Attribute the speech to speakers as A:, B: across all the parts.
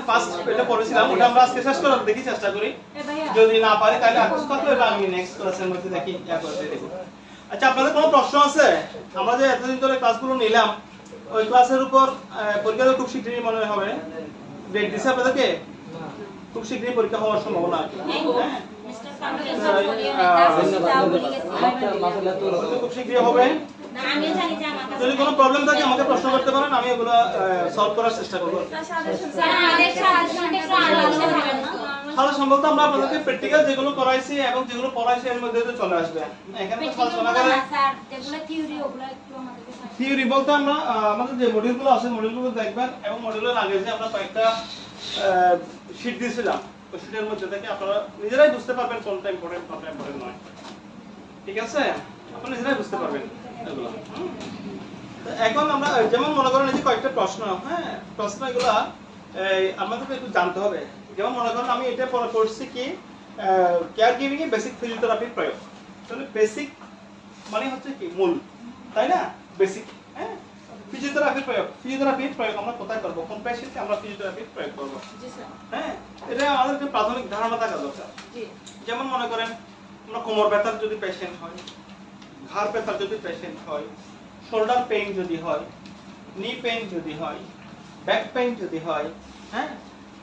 A: First এটা পড়েছিলাম ওটা আমরা আজকে শেষ করার দেখি চেষ্টা করি যদি না পারি তাহলে আজকে কথা এটা আমি নেক্সট ক্লাসের মধ্যে দেখি ইয়া করে দেব আচ্ছা আপনাদের কোনো প্রশ্ন আছে আমরা যে এতদিন ধরে ক্লাসগুলো নিলাম ওই ক্লাসের উপর পরীক্ষা খুব শীঘ্রই মনে হবে ডেট দিছে আপনাদেরকে খুব শীঘ্রই পরীক্ষা হওয়ার সম্ভাবনা আছে খুব শীঘ্রই হবে যদি কোনো প্রবলেম থাকে আমাকে প্রশ্ন করতে পারেন আমি এগুলো সলভ করার চেষ্টা করব সাজেশন বলতে আমরা আপনাদেরকে প্র্যাকটিক্যাল যেগুলো করাইছি এবং যেগুলো পড়াইছি এর মধ্যে তো চলে আসবে এখানে তো আলোচনা করে স্যার যেগুলো থিওরি ওগুলো একটু আমাদেরকে থিওরি বলতে আমরা আমাদের যে মডিউলগুলো আছে মডিউলগুলো দেখবেন এবং মডিউলের আগে যে আমরা কয়েকটা শীট দিয়েছিলাম ওই শীটের মধ্যে থেকে আপনারা নিজেরাই বুঝতে পারবেন কোনটা ইম্পর্টেন্ট কোনটা ইম্পর্টেন্ট নয় ঠিক আছে আপনারা নিজেরাই বুঝতে পারবেন এগুলো এখন আমরা যেমন মনে করেন এই যে কয়েকটা প্রশ্ন হ্যাঁ প্রশ্নগুলো আমাদেরকে একটু জানতে হবে যেমন মনে করেন আমি এটা পড়ছি কি কেয়ার গিভিং এ বেসিক ফিজিওথেরাপির প্রয়োগ তাহলে বেসিক মানে হচ্ছে কি মূল তাই না বেসিক হ্যাঁ ফিজিওথেরাপির প্রয়োগ আমরা কোথায় করব কোন পেশেন্টকে আমরা ফিজিওথেরাপির প্রয়োগ করব জি স্যার হ্যাঁ এটা আমাদেরকে প্রাথমিক ধারণা থাকা দরকার জি যেমন মনে করেন আমরা কোমর ব্যথার যদি পেশেন্ট হয় ঘাড় ব্যথার যদি পেশেন্ট হয় শোল্ডার পেইন যদি হয় নি পেইন যদি হয় ব্যাক পেইন যদি হয় হ্যাঁ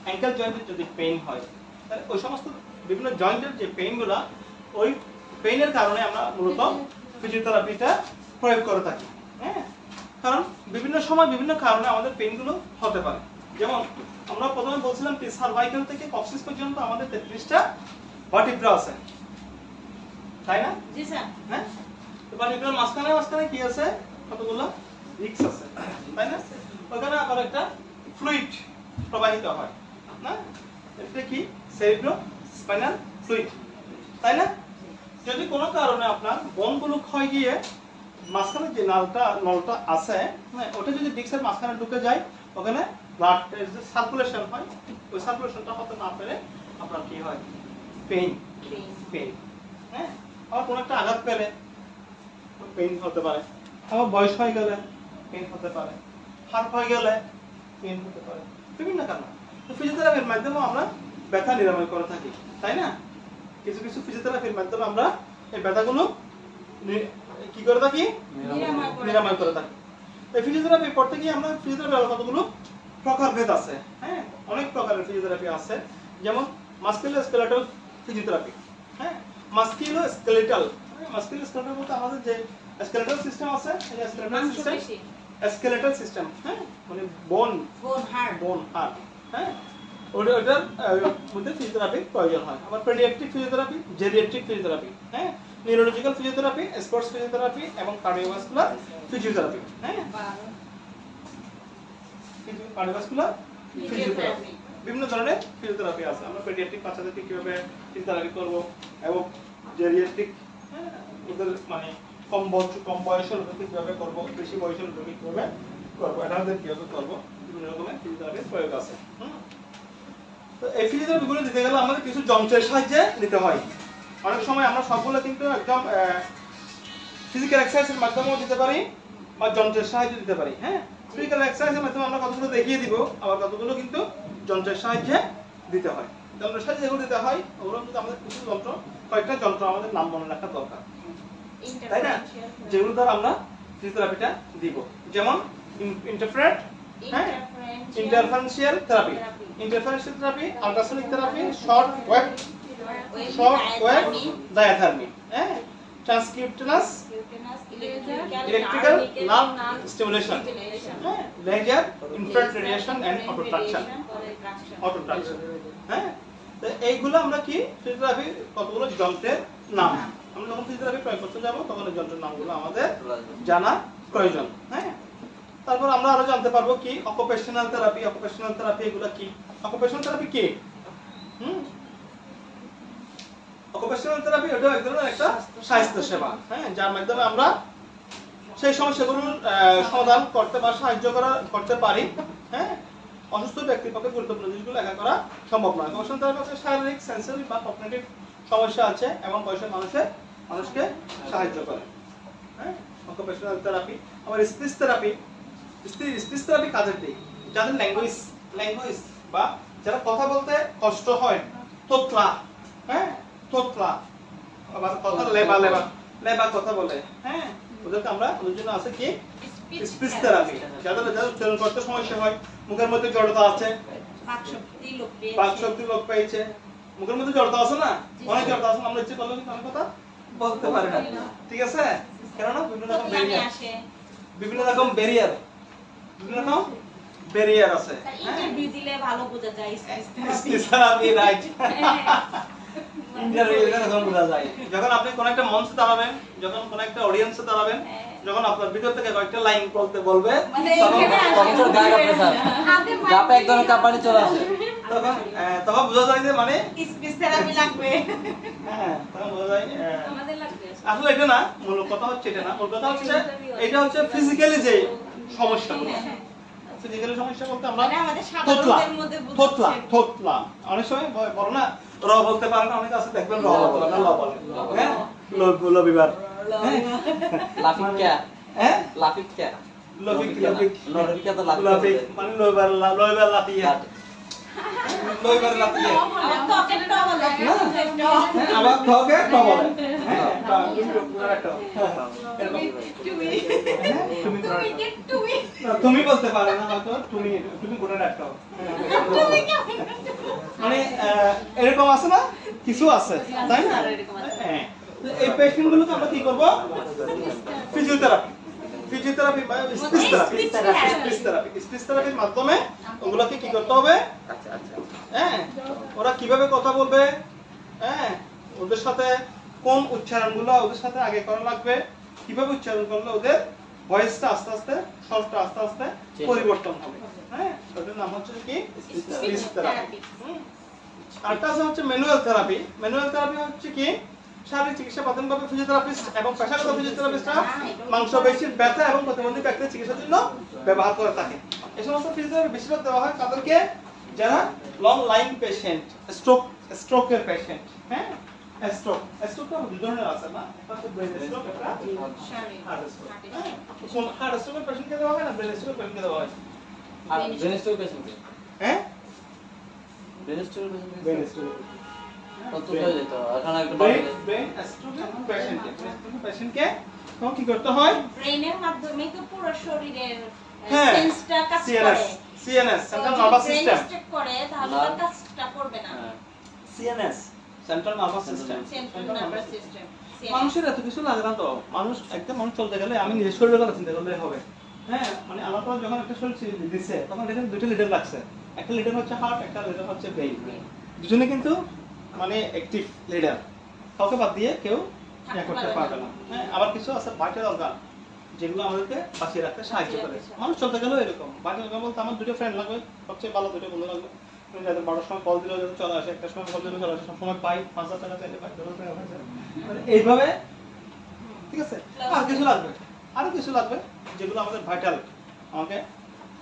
A: অ্যাঙ্কেল জয়েন্টের যদি পেইন হয় তাহলে ওই সমস্ত বিভিন্ন জয়েন্টের যে পেইনগুলো ওই পেইনের কারণে আমরা মূলত ফিজিওথেরাপিটা প্রয়োগ করে থাকি হ্যাঁ কারণ বিভিন্ন সময় বিভিন্ন কারণে আমাদের পেইনগুলো হতে পারে যেমন আমরা প্রথমে বলছিলাম কি সার্ভাইকাল থেকে কক্সিস পর্যন্ত আমাদের 33টা ভার্টিব্রা আছে তাই না জি স্যার হ্যাঁ তো ভার্টিব্রার মাঝখানে কি আছে কতগুলো রিক্স আছে তাই না ওখানে আবার একটা ফ্লুইড প্রবাহিত হয় না এটা কি সেরিব্রো স্পাইনাল ফ্লুইড তাই না যদি কোনো কারণে আপনার বোনগুলো ক্ষয় গিয়ে মাঝখানে যে নলটা আছে হ্যাঁ ওটা যদি ডিস্কের মাঝখানে ঢুকে যায় ওখানে ব্লাড সার্কুলেশন হয় ওই সার্কুলেশনটা হতে না পেরে আপনার কি হয় পেইন হ্যাঁ আবার কোনো একটা আঘাত পেলে পেইন হতে পারে আবার বয়স হয়ে গেলে পেইন হতে পারে হার্ট হয়ে গেলে পেইন হতে পারে বিভিন্ন কারণে তো ফিজিওথেরাপির মাধ্যমে আমরা ব্যথা নিরাময় করে থাকি তাই না কিছু কিছু ফিজিওথেরাপির মাধ্যমে আমরা এই ব্যথাগুলো কি করে থাকি নিরাময় করে থাকি এই ফিজিওথেরাপি করতে গিয়ে আমরা ফিজিওথেরাপির কতগুলো প্রকারভেদ আছে হ্যাঁ অনেক প্রকারের ফিজিওথেরাপি আছে যেমন মাস্কুলোস্কেলেটাল ফিজিওথেরাপি হ্যাঁ মাস্কুলোস্কেলেটাল বলতে আমাদের যে স্কেলেটাল সিস্টেম আছে এই স্কেলেটাল সিস্টেম হ্যাঁ মানে বোন হাড় হ্যাঁ ওটার মধ্যে ফিজিওথেরাপির প্রয়োজন হয় আবার পেডিয়াট্রিক ফিজিওথেরাপি জেরিয়াট্রিক ফিজিওথেরাপি হ্যাঁ নিউরোলজিক্যাল ফিজিওথেরাপি স্পোর্টস ফিজিওথেরাপি এবং কার্ডিওভাস্কুলার ফিজিওথেরাপি হ্যাঁ কার্ডিওভাস্কুলার ফিজিওথেরাপি বিভিন্ন ধরনের ফিজিওথেরাপি আছে আমরা পেডিয়াট্রিক বাচ্চাদেরকে কিভাবে ফিজিওথেরাপি করব এবং জেরিয়াট্রিক ওদের মানে কম বয়সের লোককে কিভাবে করব বেশি বয়সের লোককে কিভাবে করব এটাদের কিভাবে করব বিভিন্ন রকমের ফিজিওথেরাপির প্রয়োগ আছে তো এই ফিজিওথেরাপিগুলো দিতে গেলে আমাদের কিছু যন্ত্রের সাহায্যে নিতে হয় অনেক সময় আমরা সবগুলো কিন্তু একদম ফিজিক্যাল এক্সারসাইজের মাধ্যমেও দিতে পারি বা যন্ত্রের সাহায্যে দিতে পারি হ্যাঁ ফিজিক্যাল এক্সারসাইজের মাধ্যমে আমরা কতগুলো দেখিয়ে দিব আবার কতগুলো কিন্তু যন্ত্রের সাহায্যে দিতে হয় যন্ত্রের সাহায্যে যেগুলো দিতে হয় ওগুলো কিন্তু আমাদের কিছু কয়েকটা যন্ত্র আমাদের নাম মনে রাখা দরকার তাই না যেগুলো দ্বারা আমরা ফিজিওথেরাপিটা দিব যেমন ইন্টারফেরেন্ট হ্যাঁ interferential therapy ultrasonic therapy short wave diathermy হ্যাঁ ট্রান্সকিউটেনাস ইলেকট্রিক্যাল নার্ভ স্টিমুলেশন হ্যাঁ laser infrared radiation and autotraction হ্যাঁ তো এইগুলো আমরা কি ফিজিওথেরাপি কতগুলো যন্ত্রের নাম আমরা যখন ফিজিওথেরাপি প্রয়োগ করতে যাব তখন এই যন্ত্রের নামগুলো আমাদের জানা প্রয়োজন হ্যাঁ তারপর আমরা আরো জানতে পারবো কি অকুপেশনাল থেরাপি এগুলো কি অকুপেশনাল থেরাপি কি অকুপেশনাল থেরাপি এটা এক ধরনের একটা স্বাস্থ্য সেবা হ্যাঁ যার মাধ্যমে আমরা সেই সমস্যাগুলোর সমাধান করতে বা সাহায্য করতে পারি হ্যাঁ অসুস্থ ব্যক্তির পক্ষে গুরুত্বপূর্ণ জিনিসগুলো একা করা সম্ভব নয় অকুপেশনাল থেরাপি হচ্ছে শারীরিক সেন্সরি বা কগনিটিভ সমস্যা আছে এবং বয়সের মানুষকে সাহায্য করে হ্যাঁ অকুপেশনাল থেরাপি আবার স্পিচ থেরাপি কাজের দিক যাদের ল্যাঙ্গুয়েজ বা যারা কথা বলতে কষ্ট হয়, তোতলা, হ্যাঁ তোতলা, আবার কথা লেবা লেবা লেবা কথা বলে, হ্যাঁ ওদেরকে আমরা ওদের জন্য আছে কি স্পিচ থেরাপি। যাদের উচ্চারণ করতে সমস্যা হয়, মুখের মধ্যে জড়তা আছে, বাকশক্তি লোপ পেয়েছে, মুখের মধ্যে জড়তা আছে না, অনেক জড়তা আছে, আমরা ইচ্ছে করলে কিন্তু অনেক কথা বলতে পারি না, ঠিক আছে? কেননা বিভিন্ন রকম ব্যারিয়ার আছে।
B: ইন্টারভিউ দিলে ভালো বোঝা যায়
A: স্পিচ থেরাপি, রাইট। ইন্টারভিউ দিলে তখন বোঝা যায়। যখন আপনি কোন একটা মঞ্চে দাঁড়াবেন, যখন কোন একটা অডিয়েন্সে দাঁড়াবেন, যখন আপনার ভিতর থেকে কয়েকটা লাইন বলতে বলবে,
C: তখন গায়ে প্রেসার গাপে একদম কাঁপানি চলে আসে,
A: তখন বোঝা যায় যে মানে
B: স্পিচ থেরাপি লাগবে।
A: হ্যাঁ, তখন বোঝা যায়
B: আমাদের লাগবে।
A: আসলে এটা না, মূল কথা হচ্ছে এটা না, মূল কথা হচ্ছে এটা হচ্ছে ফিজিক্যালি যে সমস্যাগুলো। ফিজিক্যালি সমস্যা বলতে আমরা থোতলা অনেক সময় বলো না, র বলতে পারে না, অনেক আছে দেখবেন র বলে না, ল বলে, হ্যাঁ লবিবার,
C: লাফিং ক্যা,
A: হ্যাঁ
C: লাফিং ক্যা,
A: লবিক
C: লফিকা তো
A: লবিক মানে লবিবার লাফিয়া, লবিবার লাফিয়া, আবার থকে ট বলে, হ্যাঁ তুমি বলতে পারো না, হয়তো তুমি কোনটা রাখো, মানে এরকম আছে না, কিছু আছে তাই না? হ্যাঁ, এই পেশেন্ট গুলোকে আমরা কি করব? ফিজিওথেরাপি বা স্পিচ থেরাপির মাধ্যমে ওগুলোকে কি করতে হবে? হ্যাঁ, ওরা কিভাবে কথা বলবে, হ্যাঁ ওদের সাথে কোন উচ্চারণগুলো ওদের সাথে আগে করা লাগবে, কিভাবে উচ্চারণ করলে ওদের ভয়েসটা আস্তে আস্তে, স্বরটা আস্তে আস্তে পরিবর্তন হবে, হ্যাঁ ওটার নাম হচ্ছে কি স্পিচ থেরাপি। আরেকটা আছে হচ্ছে ম্যানুয়াল থেরাপি। ম্যানুয়াল থেরাপি হচ্ছে কি শারীরিক চিকিৎসা প্রাথমিকভাবে ফিজিওথেরাপিস্ট এবং পেশাগত ফিজিওথেরাপিস্টরা মাংসপেশির ব্যথা এবং প্রতিবন্ধী ব্যক্তির চিকিৎসার জন্য ব্যবহার করে থাকে। এই সমস্ত ফিজিওথেরাপি বেশিরভাগ দেওয়া হয় তাদেরকে যারা লং লাইন পেশেন্ট, স্ট্রোকের পেশেন্ট, হ্যাঁ স্ট্রোকটা দুই ধরনের আছে না, একটা হচ্ছে ব্রেন স্ট্রোক, একটা হার্ট স্ট্রোক। কোন হার্ট স্ট্রোকের পেশেন্টকে দেওয়া হয় না ব্রেন স্ট্রোকের পেশেন্টকে দেওয়া হয়?
C: আর ব্রেন স্ট্রোক পেশেন্টকে,
A: হ্যাঁ
C: ব্রেন স্ট্রোক পেশেন্টকে
A: ব্রেন স্ট্রোক
C: কত হয়ে যেত এখানে একটা
A: ব্রেন স্ট্রোকের পেশেন্টকে তখন কি করতে হয়?
B: ব্রেনের মাধ্যমে তো পুরো শরীরের
A: হ্যাঁ
B: সেন্সটা কাজ করে,
A: CNS central nervous system
B: check করে, তাহলে তার কাজটা করবে না।
A: CNS central nervous system,
B: central nervous system.
A: মানুষের এত কিছু লাগে না তো, মানুষ একটা মানুষ চলতে গেলে আমি নিজের শরীরের কথা চিন্তা করলে হবে, হ্যাঁ মানে আল্লাহ তাআলা যখন একটা শরীর দিয়েছে তখন এখানে দুটো লিডার লাগছে, একটা লিডার হচ্ছে হার্ট, একটা লিডার হচ্ছে ব্রেইন, দুজনে কিন্তু মানে অ্যাক্টিভ লিডার, কাউকে বাদ দিয়ে কেউ করতে পারবে না। হ্যাঁ, আবার কিছু আছে ভাইটাল অর্গান যেগুলো আমাদেরকে বাঁচিয়ে রাখতে সাহায্য করে। মানুষ চলতে গেলেও এরকম ভাইটাল অর্গান বলতে আমার দুটো ফ্রেন্ড লাগবে, সবচেয়ে ভালো দুটো বন্ধু লাগবে, যাদের 12টার সময় কল দিলেও যাতে চলে আসে, একটা সময় কল দিলেও চলে আসে, সবসময় পাই 5,000 টাকা চাইলে পাই, 10,000 টাকা পাই, মানে এইভাবে, ঠিক আছে? আর কিছু লাগবে, আরো কিছু লাগবে যেগুলো আমাদের ভাইটাল, আমাকে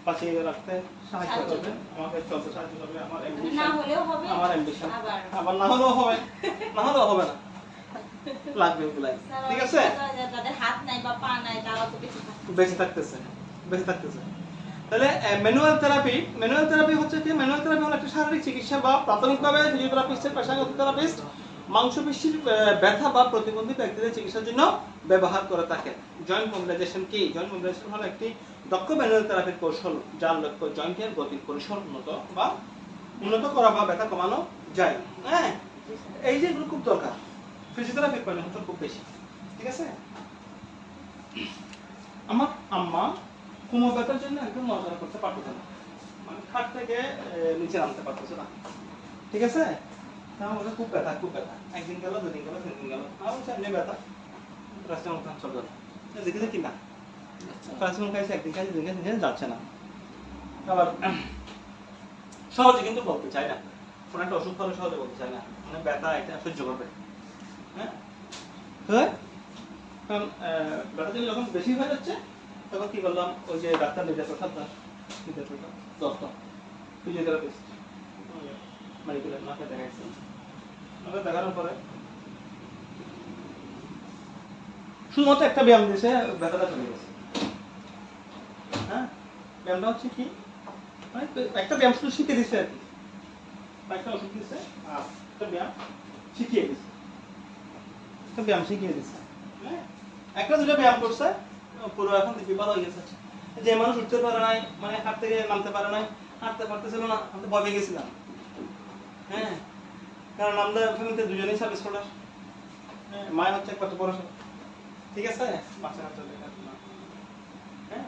A: বাঁচিয়ে রাখতে সাহায্য করবে, আমাকে চলতে সাহায্য করবে, আমার অ্যাম্বিশন,
B: না হলেও হবে,
A: আমার অ্যাম্বিশন, আবার না হলেও হবে, না হলেও হবে না, লাগবে ওগুলাই, ঠিক আছে?
B: যাদের হাত নাই বা পা নাই তারা তো
A: বেঁচে থাকতেছে। তাহলে ম্যানুয়াল থেরাপি হচ্ছে কি? ম্যানুয়াল থেরাপি হলো একটা শারীরিক চিকিৎসা বা প্রাথমিকভাবে ফিজিওথেরাপিস্টের পেশাগত থেরাপিস্ট মাংসপেশির ব্যথা বা প্রতিবন্ধী ব্যক্তিদের চিকিৎসার জন্য ব্যবহার করে থাকে। জয়েন্ট মোবিলাইজেশন কি? জয়েন্ট মোবিলাইজেশন হলো একটি দক্ষ ম্যানুয়াল থেরাপির কৌশল যার লক্ষ্য জয়েন্টের গতির পরিসর উন্নত করা বা ব্যথা কমানো যায়। হ্যাঁ, এই যে এগুলো খুব দরকার, ফিজিওথেরাপির প্রয়োজন খুব বেশি, ঠিক আছে? আমার আম্মা কোমর ব্যথার জন্য একদম নড়াচড়া করতে পারতো না, মানে খাট থেকে নিচে নামতে পারতো না, ঠিক আছে? তাহলে খুব ব্যথা, একদিন গেল, দুদিন গেল, তিনদিন গেল, আমার এমনি ব্যথা, প্যারাসিটামল খান চলবে না, দেখেছে কি না? প্যারাসিটামল খাইছে, একদিন খাইছে, দুদিন খাইছে, যাচ্ছে না। আবার সহজে কিন্তু বলতে চায় না, কোনো একটা ওষুধ খাওয়ালে সহজে বলতে চায় না, মানে ব্যথা এটা সহ্য করবে। হ্যাঁ, কারণ ব্যথা যখন বেশি হয়ে যাচ্ছে তখন কি করলাম, ওই যে ডাক্তার প্রসাদ দাস দত্ত ফিজিওথেরাপিস্ট মেডিকেলের নাকে দেখাইছে, নাকে দেখানোর পরে শুধুমাত্র একটা ব্যায়াম দিয়েছে, ব্যথাটা চলে গেছে। হ্যাঁ, ব্যায়ামটা হচ্ছে কি? মানে একটা ব্যায়াম শুধু শিখে দিছে আর কি, একটা ওষুধ দিছে আর একটা ব্যায়াম শিখিয়ে দিছে, একটা ব্যায়াম শিখিয়ে দিছে, হ্যাঁ একটা দুটো ব্যায়াম করছে পুরো এখন বিপদ হয়ে গেছে। যে মানুষ উঠতে পারে নাই, মানে হাত থেকে নামতে পারে নাই, হাঁটতে পারতেছিল না, আমি ভয় পেয়ে গেছিলাম, হ্যাঁ কারণ আমরা ফ্যামিলিতে দুজনেই সার্ভিস হোল্ডার, হ্যাঁ মায়ের হচ্ছে একমাত্র পড়াশোনা, ঠিক আছে, বাচ্চা কাচ্চা দেখাশোনা, হ্যাঁ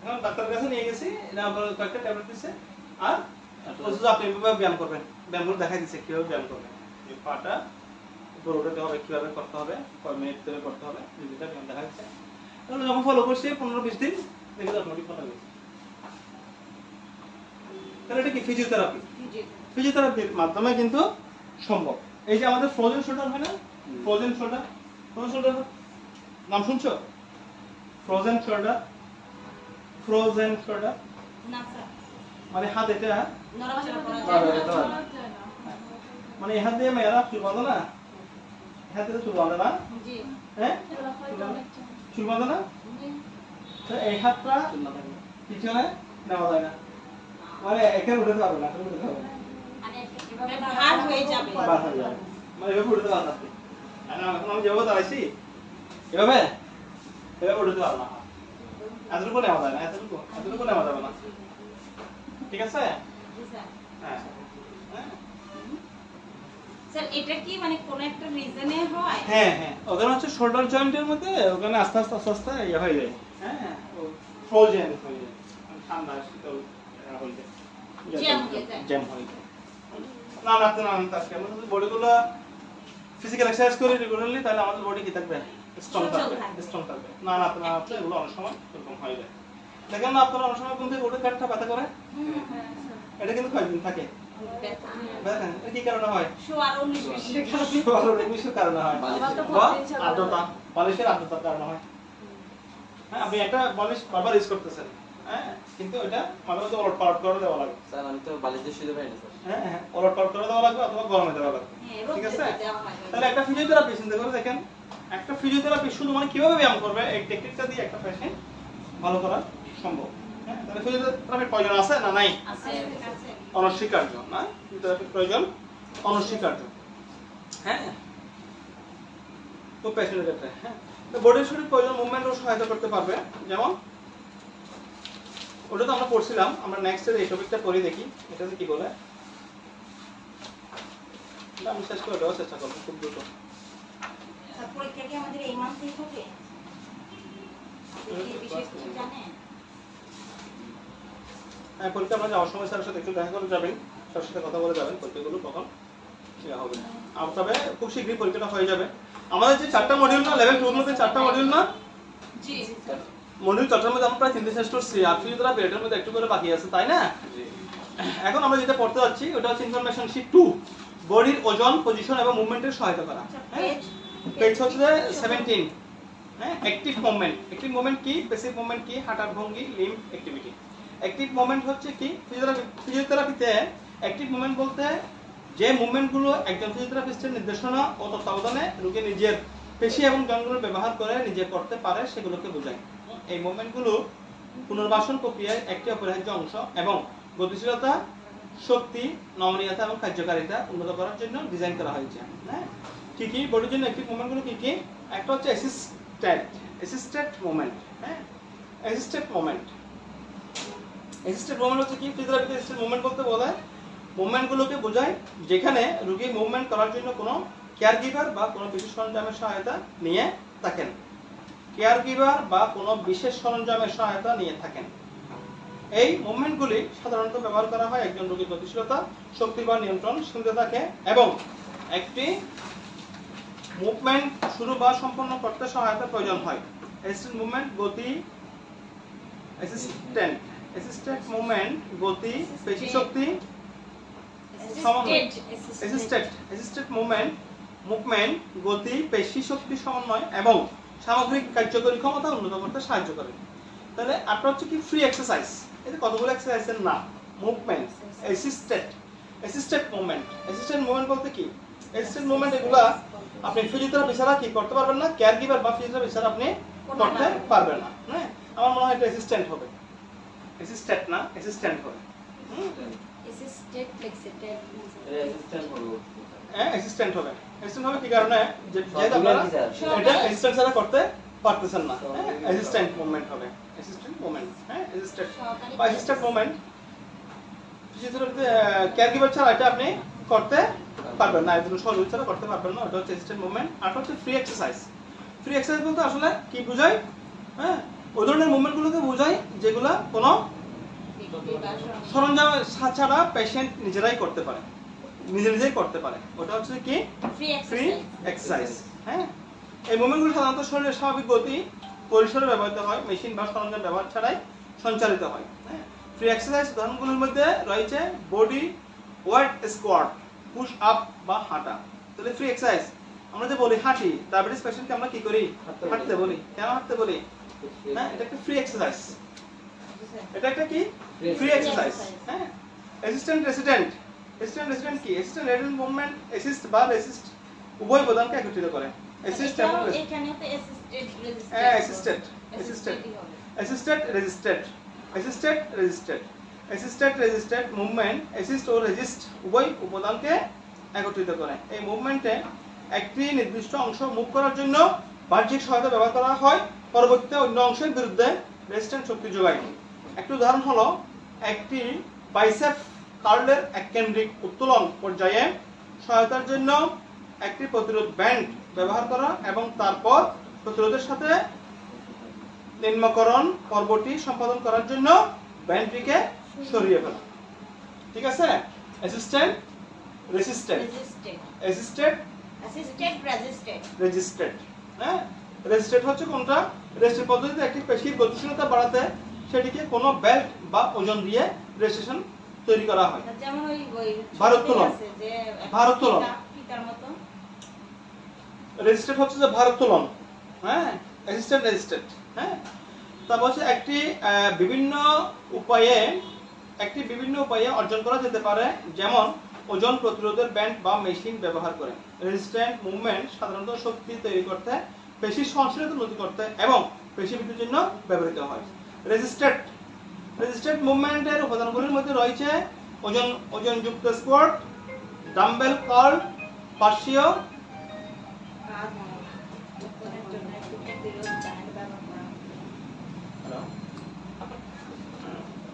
A: এখন ডাক্তারের কাছে নিয়ে গেছি, এটা আমার কয়েকটা ট্যাবলেট দিচ্ছে আর ওষুধ আপনি এভাবে ব্যায়াম করবেন, ব্যায়ামগুলো দেখাই দিচ্ছে কিভাবে ব্যায়াম করবেন, এই পাটা উপরে উঠাতে হবে, কিভাবে করতে হবে, কয় মিনিট ধরে করতে হবে, দুইটা ব্যায়াম দেখা দিচ্ছে। তাহলে যখন ফলো করছি 15-20 দিন দেখে আপনার ফলো গেছে। তাহলে এটা কি ফিজিওথেরাপি, ফিজিওথেরাপির মাধ্যমে কিন্তু সম্ভব। এই যে আমাদের ফ্রোজেন শোল্ডার হয় না, ফ্রোজেন শোল্ডার, ফ্রোজেন শোল্ডার নাম শুনছো? ফ্রোজেন শোল্ডার, ফ্রোজেন শোল্ডার
B: না স্যার,
A: মানে হাত এটা
B: নড়াচড়া করা যায় না।
A: মানে এই হাত দিয়ে মেয়েরা চুল বাঁধে না, হাতে চুল বাঁধে না,
B: জি
A: হ্যাঁ চুল বাঁধে না, তো এই হাতটা পিছনে নেওয়া যায় না, মানে এখানে উঠতে পারবে না, এখানে উঠতে পারবে না,
B: মানে এভাবে ভার হয়ে যাবে,
A: বার হয়ে যাবে, মানে এভাবে উঠতে পারবে না। এখন আমি যেভাবে দাঁড়াইছি এভাবে এভাবে উঠতে পারবে না, এতটুকু নেওয়া যায় না, এতটুকু নেওয়া যাবে না, ঠিক আছে,
B: জি স্যার।
A: হ্যাঁ হ্যাঁ
B: স্যার এটা কি মানে কোন একটা রিজনে হয়?
A: হ্যাঁ হ্যাঁ ওখানে হচ্ছে শোল্ডার জয়েন্টের মধ্যে ওখানে আস্তে আস্তে আস্তে আস্তে ইয়ে হয়ে যায়, হ্যাঁ ফ্রোজেন হয়ে যায়, ঠান্ডা শীতল হয়ে যায়,
B: জ্যাম হয়ে যায়,
A: জ্যাম হয়ে যায়। না না না না আজকে আমরা যদি বডিগুলো ফিজিক্যাল এক্সারসাইজ করি রেগুলারলি তাহলে আমাদের বডি কি থাকবে, স্ট্রং থাকবে, স্ট্রং থাকবে। না না না এগুলো অনেক সময় এরকম হয়ে যায়, দেখেন না আপনারা অনেক সময় কিন্তু গোড়ের কাঠটা ব্যথা করে, এটা কিন্তু কয়েকদিন থাকে, দেখেন এটা কি কারণে হয়,
B: শোয়ার 19-20
A: কারণে হয়, বা আর্দ্রতা, বালিশের আর্দ্রতার কারণে হয়। হ্যাঁ আপনি একটা বালিশ বারবার ইউজ করতেছেন, হ্যাঁ কিন্তু এটা মাঝে মাঝে ওলট পালট করে দেওয়া লাগবে,
C: স্যার আমি তো বালিশ দিয়ে শুতে পারি না স্যার।
A: হ্যাঁ হ্যাঁ ওলট পালট করে দেওয়া লাগবে অথবা গরমে দেওয়া লাগবে, ঠিক আছে। তাহলে একটা ফিজিওথেরাপি চিন্তা করে দেখেন, একটা ফিজিওথেরাপি শুধু মানে কিভাবে ব্যায়াম করবে এই টেকনিকটা দিয়ে একটা পেশেন্ট ভালো করা সম্ভব। হ্যাঁ তাহলে ফিজিওথেরাপির প্রয়োজন আছে না নাই?
B: আছে আছে,
A: অনস্বীকার্য না, ফিজিওথেরাপির প্রয়োজন অনস্বীকার্য, হ্যাঁ তো পেশেন্টের ক্ষেত্রে, হ্যাঁ তো বডির শরীর প্রয়োজন মুভমেন্টও সহায়তা করতে পারবে, যেমন ওটা তো আমরা পড়ছিলাম, আমরা নেক্সট এর এই টপিকটা পড়ি দেখি এটাতে কি বলে, আমি শেষ করে দেওয়ার চেষ্টা করবো খুব দ্রুত।
B: স্যার পরীক্ষা কি আমাদের এই মাসেই হবে? আপনি কি বিশেষ কিছু জানেন?
A: হ্যাঁ পরীক্ষা আমরা যাওয়ার সময় স্যারের সাথে একটু দেখা করে যাবেন, স্যারের সাথে কথা বলে যাবেন পরীক্ষাগুলো কখন হবে, আর তবে খুব শীঘ্রই পরীক্ষাটা হয়ে যাবে। আমাদের যে 4টা মডিউল না, লেভেল 2 গুলোতে 4টা মডিউল না,
B: জি
A: মডিউল 4টার মধ্যে আমরা প্রায় 3 শেষ করছি, আর ফিজিওথেরাপি এটার মধ্যে একটু করে বাকি আছে, তাই না? এখন আমরা যেটা পড়তে যাচ্ছি ওটা হচ্ছে ইনফরমেশন শীট 2, বডির ওজন, পজিশন এবং মুভমেন্টের সহায়তা করা। পেজ হচ্ছে 17, হ্যাঁ অ্যাক্টিভ মুভমেন্ট। অ্যাক্টিভ মুভমেন্ট কি, প্যাসিভ মুভমেন্ট কি, হাঁটার ভঙ্গি, লিম্ব অ্যাক্টিভিটি। অ্যাক্টিভ মুভমেন্ট হচ্ছে কি, ফিজিওথেরাপিতে অ্যাক্টিভ মুভমেন্ট বলতে যে মুভমেন্টগুলো একজন ফিজিওথেরাপিস্টের নির্দেশনা ও তত্ত্বাবধানে রোগী নিজের পেশি এবং জনগুলো ব্যবহার করে নিজে করতে পারে সেগুলোকে বোঝায়। এই মুভমেন্টগুলো পুনর্বাসন প্রক্রিয়ার একটি অপরিহার্য অংশ এবং গতিশীলতা, শক্তি, নমনীয়তা এবং কার্যকারিতা উন্নত করার জন্য ডিজাইন করা হয়েছে। হ্যাঁ কি কি বডির জন্য অ্যাক্টিভ মুভমেন্টগুলো কি কি? একটা হচ্ছে অ্যাসিস্টেড মুভমেন্ট। হ্যাঁ অ্যাসিস্টেড মুভমেন্ট হচ্ছে কি, ফিজিওথেরাপিতে অ্যাসিস্টেড মুভমেন্ট বলতে বোঝায় মুভমেন্টগুলোকে বোঝায় যেখানে রোগী মুভমেন্ট করার জন্য কোনো কেয়ার গিভার বা কোনো বিশেষ সরঞ্জামের সহায়তা নিয়ে থাকেন। কেয়ার গিভার বা কোনো বিশেষ সরঞ্জামের সহায়তা নিয়ে থাকেন। এই মুভমেন্টগুলি সাধারণত ব্যবহার করা হয় একজন রোগীর গতিশীলতা, শক্তি বা নিয়ন্ত্রণ সীমিততাকে এবং একটি মুভমেন্ট শুরু বা সম্পন্ন করতে সহায়তা প্রয়োজন হয়। অ্যাসিস্টেড মুভমেন্ট গতি, অ্যাসিস্টেড মুভমেন্ট গতি, পেশি শক্তি, সমন্বয়। অ্যাসিস্টেড মুভমেন্ট গতি, পেশি শক্তি সমন্বয় এবং সামগ্রিক কার্যকরী ক্ষমতা উন্নত করতে সাহায্য করে। তাহলে আপনার হচ্ছে কি ফ্রি এক্সারসাইজ, এই কতগুলো এক্সারসাইজের নাম, মুভমেন্ট, অ্যাসিস্টেড মুভমেন্ট বলতে কি, অ্যাসিস্টেড মুভমেন্ট এগুলা আপনি ফিজিওথেরাপি ছাড়া কি করতে পারবেন না, কেয়ার গিভার বা ফিজিওথেরাপি ছাড়া আপনি করতে পারবেন না। হ্যাঁ আমার মনে হয় এটা অ্যাসিস্ট্যান্ট হবে, অ্যাসিস্ট্যান্ট না, অ্যাসিস্ট্যান্ট হবে।
B: অ্যাসিস্টেড ফ্লেক্সিটেড
C: রেজিস্ট্যান্ট করবো
A: হ্যাঁ, অ্যাসিস্ট্যান্ট হবে। অ্যাসিস্ট্যান্ট হবে কি কারণে, যে আপনারা এটা অ্যাসিস্ট্যান্ট ছাড়া করতে পারতেছেন না, হ্যাঁ, অ্যাসিস্ট্যান্ট মুভমেন্ট হবে, অ্যাসিস্ট্যান্ট মুভমেন্ট, হ্যাঁ, অ্যাসিস্ট্যান্ট বা অ্যাসিস্ট্যান্ট মুভমেন্ট। ফিজিওথেরাপিতে কেয়ারগিভার ছাড়া এটা আপনি করতে পারবেন না, একজন সহযোগী ছাড়া করতে পারবেন না, ওটা হচ্ছে অ্যাসিস্ট্যান্ট মুভমেন্ট। আর হচ্ছে ফ্রি এক্সারসাইজ। ফ্রি এক্সারসাইজ বলতে আসলে কি বোঝায়, হ্যাঁ, ওই ধরনের মুভমেন্টগুলোকে বোঝায় যেগুলো কোনো সরঞ্জাম ছাড়া পেশেন্ট নিজেরাই করতে পারে, নিজেই করতে পারে, ওটা হচ্ছে কি ফ্রি এক্সারসাইজ। হ্যাঁ, এই মুভমেন্টগুলো সাধারণত শরীরের স্বাভাবিক গতি পরিসরে ব্যবহৃত হয়, মেশিন বা সরঞ্জাম ব্যবহার ছাড়াই সঞ্চালিত হয়। হ্যাঁ, ফ্রি এক্সারসাইজ উদাহরণগুলোর মধ্যে রয়েছে body weight squat, push up বা হাঁটা। তাহলে ফ্রি এক্সারসাইজ আমরা যে বলি হাঁটি, ডায়াবেটিস পেশেন্টকে আমরা কি করি, হাঁটতে বলি। কেন হাঁটতে বলি? হ্যাঁ, এটা একটা ফ্রি এক্সারসাইজ, এটা একটা কি ফ্রি এক্সারসাইজ। হ্যাঁ, অ্যাসিস্ট্যান্ট রেসিডেন্ট, অ্যাসিস্ট্যান্ট রেসিডেন্ট কি, অ্যাসিস্ট্যান্ট রেসিডেন্ট মুভমেন্ট অ্যাসিস্ট বা রেসিস্ট উভয় প্রদানকে একত্রিত করে। অ্যাসিস্ট এবং
B: এখানে তো অ্যাসিস্টেড
A: হ্যাঁ, assisted, assisted, assisted resisted, assisted resisted, assisted resisted movement assist ও রেজিস্ট উভয় উপাদানকে একত্রিত করে। এই মুভমেন্টে একটি নির্দিষ্ট অংশ মুভ করার জন্য বাহ্যিক সহায়তা ব্যবহার করা হয়, পরবর্তীতে অন্য অংশের বিরুদ্ধে রেজিস্ট্যান্ট শক্তি যোগায়। একটি উদাহরণ হলো একটি বাইসেপ কার্লের এককেন্দ্রিক উত্তোলন পর্যায়ে সহায়তার জন্য একটি প্রতিরোধ ব্যান্ড ব্যবহার করা এবং তারপর প্রতিরোধের সাথে নিম্নকরণ পর্বটি সম্পাদন করার জন্য ব্যান্ডটিকে সরিয়ে ফেলা। ঠিক আছে, assistant resistant, assisted
B: assisted
A: resistant. হ্যাঁ, রেজিস্ট্যান্ট হচ্ছে কোনটা, রেজিস্ট্যান্ট পদ্ধতিতে একটি পেশির গতিশীলতা বাড়াতে সেটিকে কোনো বেল্ট বা ওজন দিয়ে রেজিস্ট্রেশন তৈরি করা হয়।
B: যেমন ওই
A: ভারোত্তোলন,
B: আছে যে
A: ভারোত্তোলন,
B: ফিতার মতো।
A: রেজিস্ট্যান্ট হচ্ছে যে ভারোত্তোলন। হ্যাঁ, অ্যাসিস্ট্যান্ট রেজিস্ট্যান্ট। হ্যাঁ, তারপর হচ্ছে বিভিন্ন উপায়ে অর্জন করা যেতে পারে, যেমন ওজন প্রতিরোধের ব্যান্ড বা মেশিন ব্যবহার করে। রেজিস্ট্যান্ট মুভমেন্ট সাধারণত শক্তি তৈরি করতে, পেশির সহনশীলতা উন্নতি করতে এবং পেশি বৃদ্ধির জন্য ব্যবহৃত হয়। রেজিস্ট্যান্ট মুভমেন্টের উপাদানগুলির মধ্যে রয়েছে ওজনযুক্ত স্কোয়াট, ডাম্বেল কার্ল, পার্শ্বীয়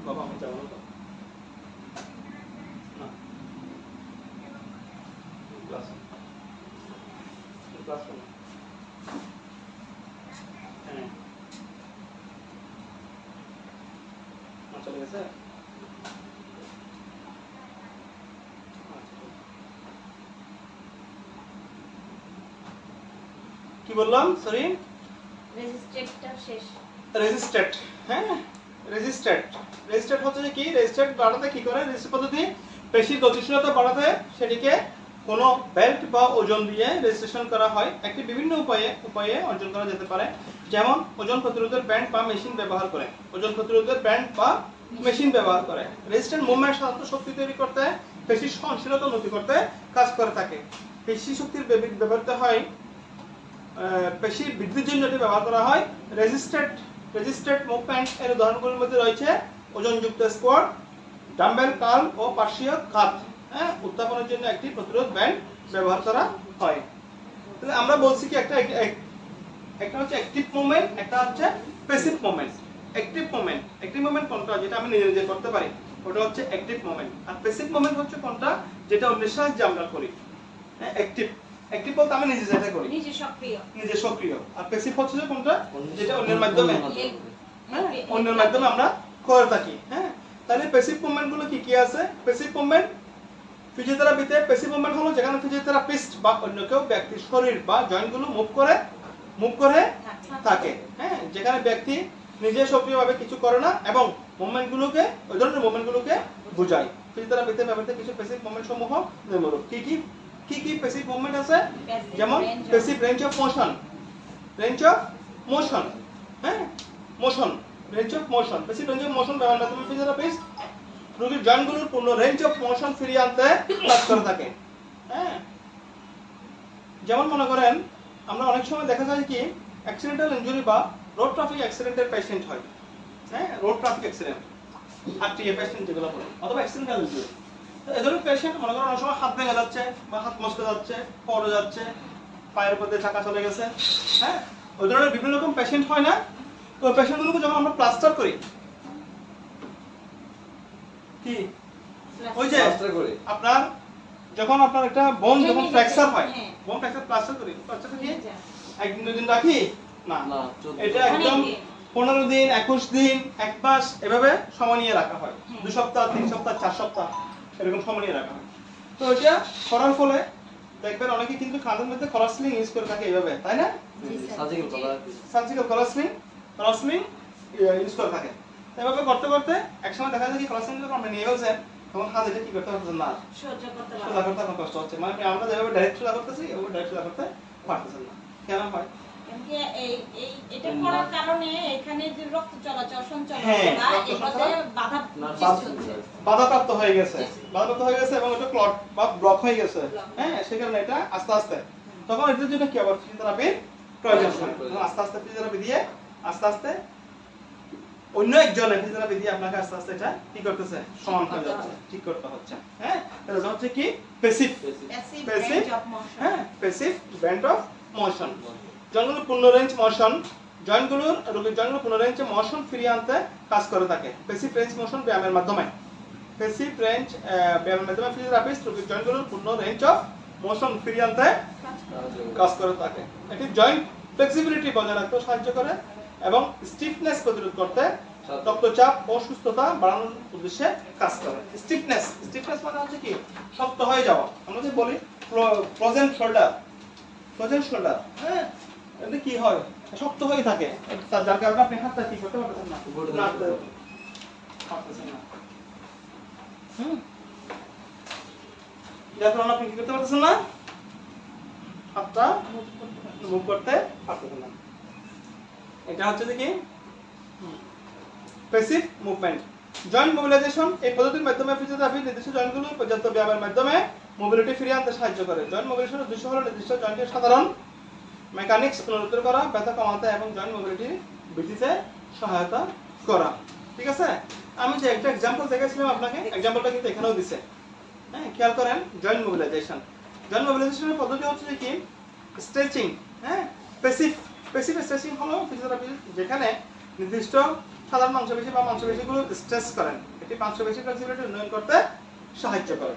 A: বাবা আমি যাবো না ক্লাস হ্যাঁ চলে গেছে। কি বললাম, সরি,
B: রেজিস্ট্যান্টটা শেষ।
A: রেজিস্ট্যান্ট। হ্যাঁ, রেজিস্ট্যান্ট হচ্ছে যে কি, রেজিস্ট্যান্ট বাড়াতে কি করে, রেজিস্ট্যান্ট পদ্ধতি পেশির গতিশীলতা বাড়াতে সেটিকে কোনো বেল্ট বা ওজন দিয়ে রেজিস্ট্রেশন করা হয়। একটি বিভিন্ন উপায়ে অর্জন করা যেতে পারে, যেমন ওজন প্রতিরোধের ব্যান্ড বা মেশিন ব্যবহার করে। রেজিস্ট্যান্ট মুভমেন্ট সাধারণত শক্তি তৈরি করতে, পেশির সহনশীলতা উন্নতি করতে কাজ করে থাকে। পেশি শক্তির ব্যবহৃত হয়, পেশির বৃদ্ধির জন্য এটি ব্যবহার করা হয়। রেজিস্ট্যান্ট মুভমেন্ট এর উদাহরণগুলির মধ্যে রয়েছে ওজনযুক্ত স্কোয়াট, ডাম্বেল কার্ল ও পার্শ্বীয় কাত। হ্যাঁ, উত্থাপনের জন্য একটি প্রতিরোধ ব্যান্ড ব্যবহার করা হয়। তাহলে আমরা বলছি কি একটা হচ্ছে অ্যাক্টিভ মুভমেন্ট, একটা হচ্ছে প্যাসিভ মুভমেন্ট। অ্যাক্টিভ মুভমেন্ট কোনটা, যেটা আমি নিজে করতে পারি, ওটা হচ্ছে অ্যাক্টিভ মুভমেন্ট। আর প্যাসিভ মুভমেন্ট হচ্ছে কোনটা, যেটা অন্যের সাহায্যে আমরা করি। হ্যাঁ, অ্যাক্টিভ বলতে আমি নিজে যেটা করি, নিজে সক্রিয়। আর প্যাসিভ হচ্ছে যে কোনটা, যেটা অন্যের মাধ্যমে, হ্যাঁ, অন্যের মাধ্যমে আমরা করে থাকি। হ্যাঁ, তাহলে প্যাসিভ মুভমেন্ট গুলো কি কি আছে? প্যাসিভ মুভমেন্ট ফিজিওথেরাপিতে প্যাসিভ মুভমেন্ট হলো যেখানে ফিজিওথেরাপিস্ট বা অন্য কেউ ব্যক্তির শরীর বা জয়েন্ট গুলো মুভ করে থাকে। হ্যাঁ, যেখানে ব্যক্তি নিজে সক্রিয়ভাবে কিছু করে না এবং মুভমেন্টগুলোকে, ওই ধরনের মুভমেন্টগুলোকে বোঝায়। ফিজিওথেরাপিতে ব্যবহৃত কিছু প্যাসিভ মুভমেন্ট সমূহ নিম্নরূপ। কি প্যাসিভ মুভমেন্ট আছে? যেমন প্যাসিভ রেঞ্জ অফ মোশন, হ্যাঁ, প্যাসিভ রেঞ্জ অফ মোশন ব্যবহার মাধ্যমে ফিজিওথেরাপিস্ট রোগীর জয়েন্টগুলোর পূর্ণ রেঞ্জ অফ মোশন ফিরিয়ে আনতে কাজ করে থাকে। হ্যাঁ, যেমন মনে করেন আমরা অনেক সময় দেখা যায় কি অ্যাক্সিডেন্টাল ইনজুরি বা রোড ট্রাফিক অ্যাক্সিডেন্টের পেশেন্ট হয়। হ্যাঁ, road traffic accident RTA patient যেগুলো বলে অথবা এক্সটেন্ডাল ইনজুরি। তো এই ধরনের পেশেন্ট মনে করেন অনেক সময় হাত ভেঙে যাচ্ছে বা হাত মচকে যাচ্ছে, পড়ে যাচ্ছে, পায়ের উপর দিয়ে চাকা চলে গেছে, হ্যাঁ, ওই ধরনের বিভিন্ন রকম পেশেন্ট হয় না? তো ওই পেশেন্টগুলোকে যখন আমরা প্লাস্টার করি, কি ওই যে
C: প্লাস্টার করে
A: আপনার যখন আপনার একটা বোন যখন
B: ভেঙে
A: ফ্র্যাকচার
B: গেছে,
A: হয়,
B: হ্যাঁ।
A: বোন ফ্র্যাকচার প্লাস্টার করি, প্লাস্টারটা কি একদিন দুই দিন রাখি না,
C: না 14
A: এটা একদম 15 দিন 21 দিন 1 মাস এভাবে সময় নিয়ে রাখা হয়, 2 সপ্তাহ 3 সপ্তাহ 4 সপ্তাহ এরকম সময় নিয়ে রাখা হয়। তো এটা করার ফলে দেখবেন অনেকে কিন্তু কাঁধের মধ্যে কলার স্লিং ইউজ করে থাকে এইভাবে, তাই না?
C: সার্জিক্যাল করা
A: সার্জিক্যাল কলার স্লিং ইউজ করে থাকে। এভাবে করতে করতে একসময় দেখা যায় কি কলার স্লিং যখন আপনি নিয়ে গেছেন তখন হাত এটা কি করতে পারছেন না,
B: সহ্য করতে
A: সোজা
B: পারবে
A: করতে এখন কষ্ট হচ্ছে, মানে আমরা যেভাবে ডাইরেক্ট সোজা করতেছি ওভাবে ডাইরেক্ট সোজা করতে পারতেছেন না। কেন হয়?
B: কিন্তু এটা করার কারণে এখানে যে রক্ত চলাচল সঞ্চালন
A: হ্যাঁ,
B: বা
A: রক্ত
B: এটাতে
A: সঞ্চালন
B: বাধা
C: না
B: সৃষ্টি হচ্ছে।
A: বাধাপ্রাপ্ত হয়ে গেছে, বাধাপ্রাপ্ত হয়ে গেছে এবং এটা ক্লট বা ব্লক হয়ে গেছে, হ্যাঁ, সেই কারণে এটা আস্তে আস্তে তখন এটার জন্য কি আবার ফিজিওথেরাপির প্রয়োজন হয়। তখন আস্তে আস্তে ফিজিওথেরাপি দিয়ে আস্তে আস্তে অন্য একজনের ফিজিওথেরাপি দিয়ে আপনাকে আস্তে আস্তে এটা কি করতেছে, সমান হয়ে যাচ্ছে, ঠিক করতে হচ্ছে, হ্যাঁ। এটা হচ্ছে কি passive,
B: Passive
A: Passive,
B: range of motion.
A: হ্যাঁ, প্যাসিভ ব্যান্ড অফ মোশন। জয়েন্টগুলো পূর্ণ রেঞ্জ মোশন, জয়েন্টগুলোর রোগীর জয়েন্টগুলো পূর্ণ রেঞ্জে মোশন ফিরিয়ে আনতে কাজ করে থাকে প্যাসিভ রেঞ্জ মোশন ব্যায়ামের মাধ্যমে। প্যাসিভ রেঞ্জ ব্যায়ামের মাধ্যমে ফিজিওথেরাপিস্ট রোগীর জয়েন্টগুলোর পূর্ণ রেঞ্জ অফ মোশন ফিরিয়ে আনতে কাজ করে থাকে। এটি জয়েন্ট ফ্লেক্সিবিলিটি বজায় রাখতে সাহায্য করে এবং স্টিফনেস প্রতিরোধ করতে, রক্তচাপ ও সুস্থতা বাড়ানোর উদ্দেশ্যে কাজ করে। স্টিফনেস মানে হচ্ছে কি শক্ত হয়ে যাওয়া, আমরা যে বলি ফ্রোজেন শোল্ডার, হ্যাঁ, এটা কি হয় শক্ত হয়ে থাকে, যার কারণে আপনি হাতটা কি করতে পারতেছেন না, নাড়তে পারতেছেন না, যার কারণে আপনি কি করতে পারতেছেন না, হাতটা মুভ করতে পারতেছেন না। এটা হচ্ছে যে কি প্যাসিভ মুভমেন্ট। জয়েন্ট মোবিলাইজেশন, এই পদ্ধতির মাধ্যমে ফিজিওথেরাপি নির্দিষ্ট জয়েন্টগুলো পর্যাপ্ত ব্যায়ামের মাধ্যমে মোবিলিটি ফিরিয়ে আনতে সাহায্য করে। জয়েন্ট মোবিলাইজেশনের উদ্দেশ্য হলো নির্দিষ্ট জয়েন্টের সাধারণ মেকানিক্স পুনরুদ্ধার করা, ব্যথা কমাতে এবং জয়েন্ট মোবিলিটি বৃদ্ধিতে সহায়তা করা। ঠিক আছে, আমি যে একটা এক্সাম্পল দেখাইছিলাম আপনাকে, এক্সাম্পলটা কিন্তু এখানেও দিছে, হ্যাঁ, খেয়াল করেন। জয়েন্ট মোবিলাইজেশনের পদ্ধতি হচ্ছে যে কি স্ট্রেচিং, হ্যাঁ, প্যাসিভ স্ট্রেচিং হলো ফিজিওথেরাপি যেখানে নির্দিষ্ট সাধারণ মাংসপেশি বা মাংসপেশিগুলো স্ট্রেচ করেন, এটি মাংসপেশি ফ্লেক্সিবিলিটি উন্নয়ন করতে সাহায্য করে।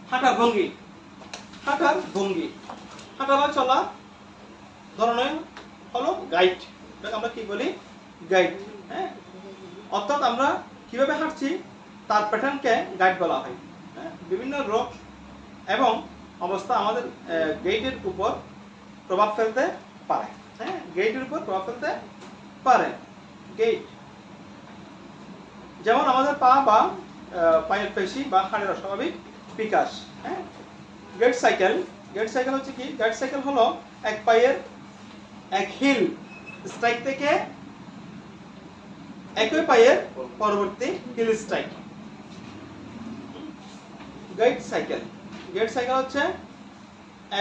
A: হাঁটার ভঙ্গি, হাঁটা বা চলা ধরনের হলো গাইড, এটাকে আমরা কি বলি গাইড, হ্যাঁ, অর্থাৎ আমরা কিভাবে হাঁটছি তার প্যাটার্নকে গাইড বলা হয়। হ্যাঁ, বিভিন্ন রোগ এবং অবস্থা আমাদের গেইটের উপর প্রভাব ফেলতে পারে, হ্যাঁ, গেইটের উপর প্রভাব ফেলতে পারে। গেইট যেমন আমাদের পা বা পায়ের পেশি বা হাড়ের অস্বাভাবিক বিকাশ, হ্যাঁ। গেট সাইকেল হচ্ছে কি, গেট সাইকেল হলো এক পায়ের এক হিল স্ট্রাইক থেকে একই পায়ের পরবর্তী হিল স্ট্রাইক। গেট সাইকেল হচ্ছে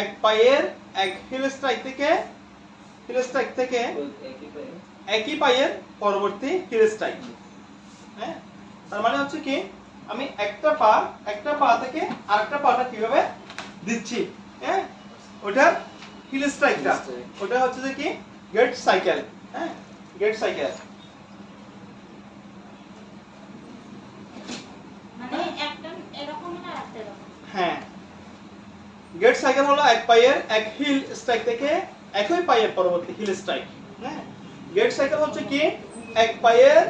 A: এক পায়ের এক হিল স্ট্রাইক থেকে একই পায়ের পরবর্তী হিল স্ট্রাইক, হ্যাঁ। তার মানে হচ্ছে কি আমি একটা পা থেকে আরেকটা পাটা কিভাবে দিচ্ছি, হ্যাঁ, ওটার হিল স্ট্রাইকটা, ওটা হচ্ছে যে কি গেট সাইকেল, হ্যাঁ, গেট সাইকেল।
B: মানে একটা এরকম না একটা এরকম,
A: হ্যাঁ, গেট সাইকেল হলো এক পায়ের এক হিল স্ট্রাইক থেকে একই পায়ের পরবর্তী হিল স্ট্রাইক, হ্যাঁ। গেট সাইকেল হচ্ছে কি এক পায়ের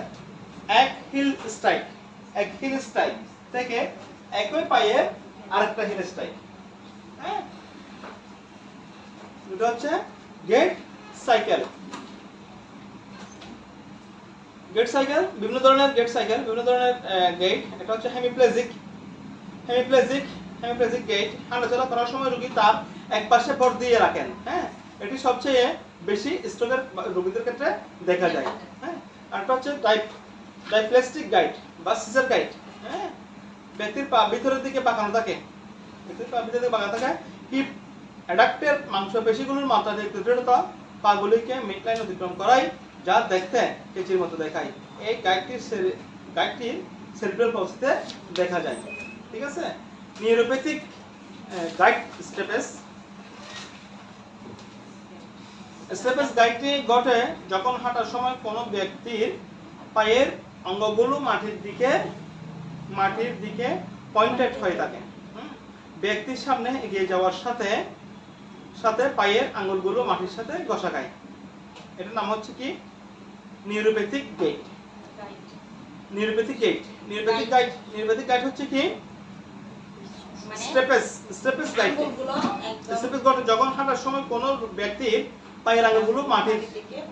A: এক হিল স্ট্রাইক থেকে একই পায়ের আরেকটা হিল স্ট্রাইক, হ্যাঁ, এটা হচ্ছে গেট সাইকেল। বিভিন্ন ধরনের গেট এটা হচ্ছে হেমিপ্লেজিক গেট, হাঁটাচলা করার সময় রোগী তার এক পাশে ভর দিয়ে রাখেন, হ্যাঁ, এটি সবচেয়ে বেশি স্ট্রোকের রোগীদের ক্ষেত্রে দেখা যায়, হ্যাঁ। আর এটা হচ্ছে ডাইপ্লেস্টিক গাইড বা সিজার গাইড, হ্যাঁ, ব্যক্তির পা ভিতরের দিকে বাঁকানো থাকে, হিপ অ্যাডাক্টের মাংসপেশিগুলোর মাত্রাধিক দৃঢ়তা পাগুলিকে মিডলাইন অতিক্রম করায় যা দেখতে কেচির মতো দেখায়। এই গাইডটির সেরিব্রাল পলসিতে দেখা যায়। ঠিক আছে, নিউরোপ্যাথিক গাইড স্টেপেস গাইডটি ঘটে যখন হাঁটার সময় কোনো ব্যক্তির পায়ের অঙ্গগুলো মাটির দিকে পয়েন্টেড হয়ে থাকে। ব্যক্তির সামনে এগিয়ে যাওয়ার সাথে সাথে পায়ের আঙ্গুলগুলো মাটির সাথে ঘষা খায়। এটার নাম হচ্ছে কি নিউরোপ্যাথিক গাইড। নিউরোপ্যাথিক গাইড হচ্ছে কি স্টেপেস গাইড। যখন হাঁটার সময় কোনো ব্যক্তির পায়ের আঙ্গুলগুলো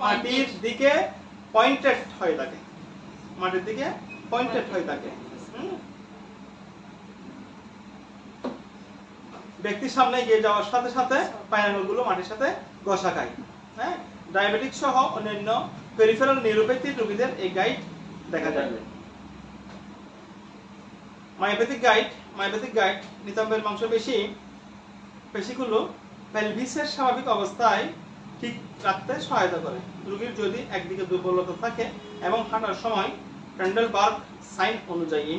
A: মাটির দিকে পয়েন্টেড হয়ে থাকে, ব্যক্তির সামনে এগিয়ে যাওয়ার সাথে সাথে পায়ের আঙ্গুলগুলো মাটির সাথে ঘষা খায়। হ্যাঁ, ডায়াবেটিক সহ অন্যান্য পেরিফেরাল নিউরোপ্যাথি রোগীদের এই গাইড দেখা যাবে। মায়োপ্যাথিক গাইড নিতম্বের পেশিগুলো পেলভিসের স্বাভাবিক অবস্থায় ঠিক রাখতে সহায়তা করে। রোগীর যদি একদিকে দুর্বলতা থাকে এবং হাঁটার সময় ট্রেন্ডেলবার্গ সাইন অনুযায়ী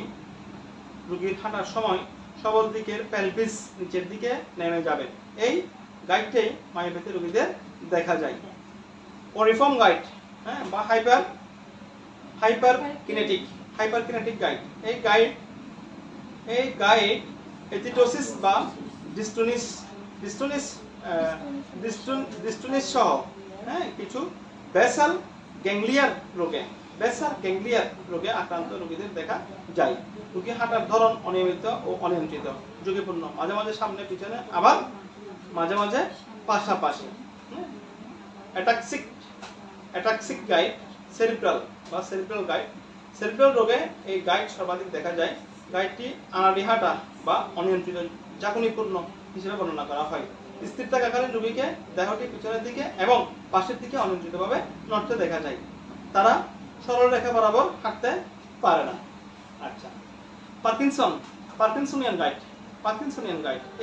A: রোগীর হাঁটার সময় সবল দিকের পেলভিস নিচের দিকে নেমে যাবে। এই গাইডটাই মায়োপ্যাথি রোগীদের দেখা যায়। পরিফর্ম গাইড, হ্যাঁ, বা হাইপারকিনেটিক গাইড। এই গাইড এথিটোসিস বা ডিস্টোনিস সহ, হ্যাঁ, কিছু বেসাল গ্যাংলিয়ার রোগে আক্রান্ত রোগীদের দেখা যায়। রোগী হাঁটার ধরন অনিয়মিত ও অনিয়ন্ত্রিত, ঝুঁকিপূর্ণ, মাঝে মাঝে সামনে পিছনে, আবার মাঝে মাঝে পাশাপাশি। অ্যাটাক্সিক গাইড, সেরিব্রাল গাইড। সেরিব্রাল রোগে এই গাইড সর্বাধিক দেখা যায়। গাইডটি আনাড়ি হাঁটা বা অনিয়ন্ত্রিত ঝাঁকুনিপূর্ণ হিসেবে বর্ণনা করা হয়। স্থির থাকাকালীন রোগীকে দেহটি পিছনের দিকে এবং পাশের দিকে অনিয়ন্ত্রিতভাবে নড়তে দেখা যায়। তারা সরল রেখা বরাবর হাঁটতে পারে না। আচ্ছা, পার্কিনসনিয়ান গাইড।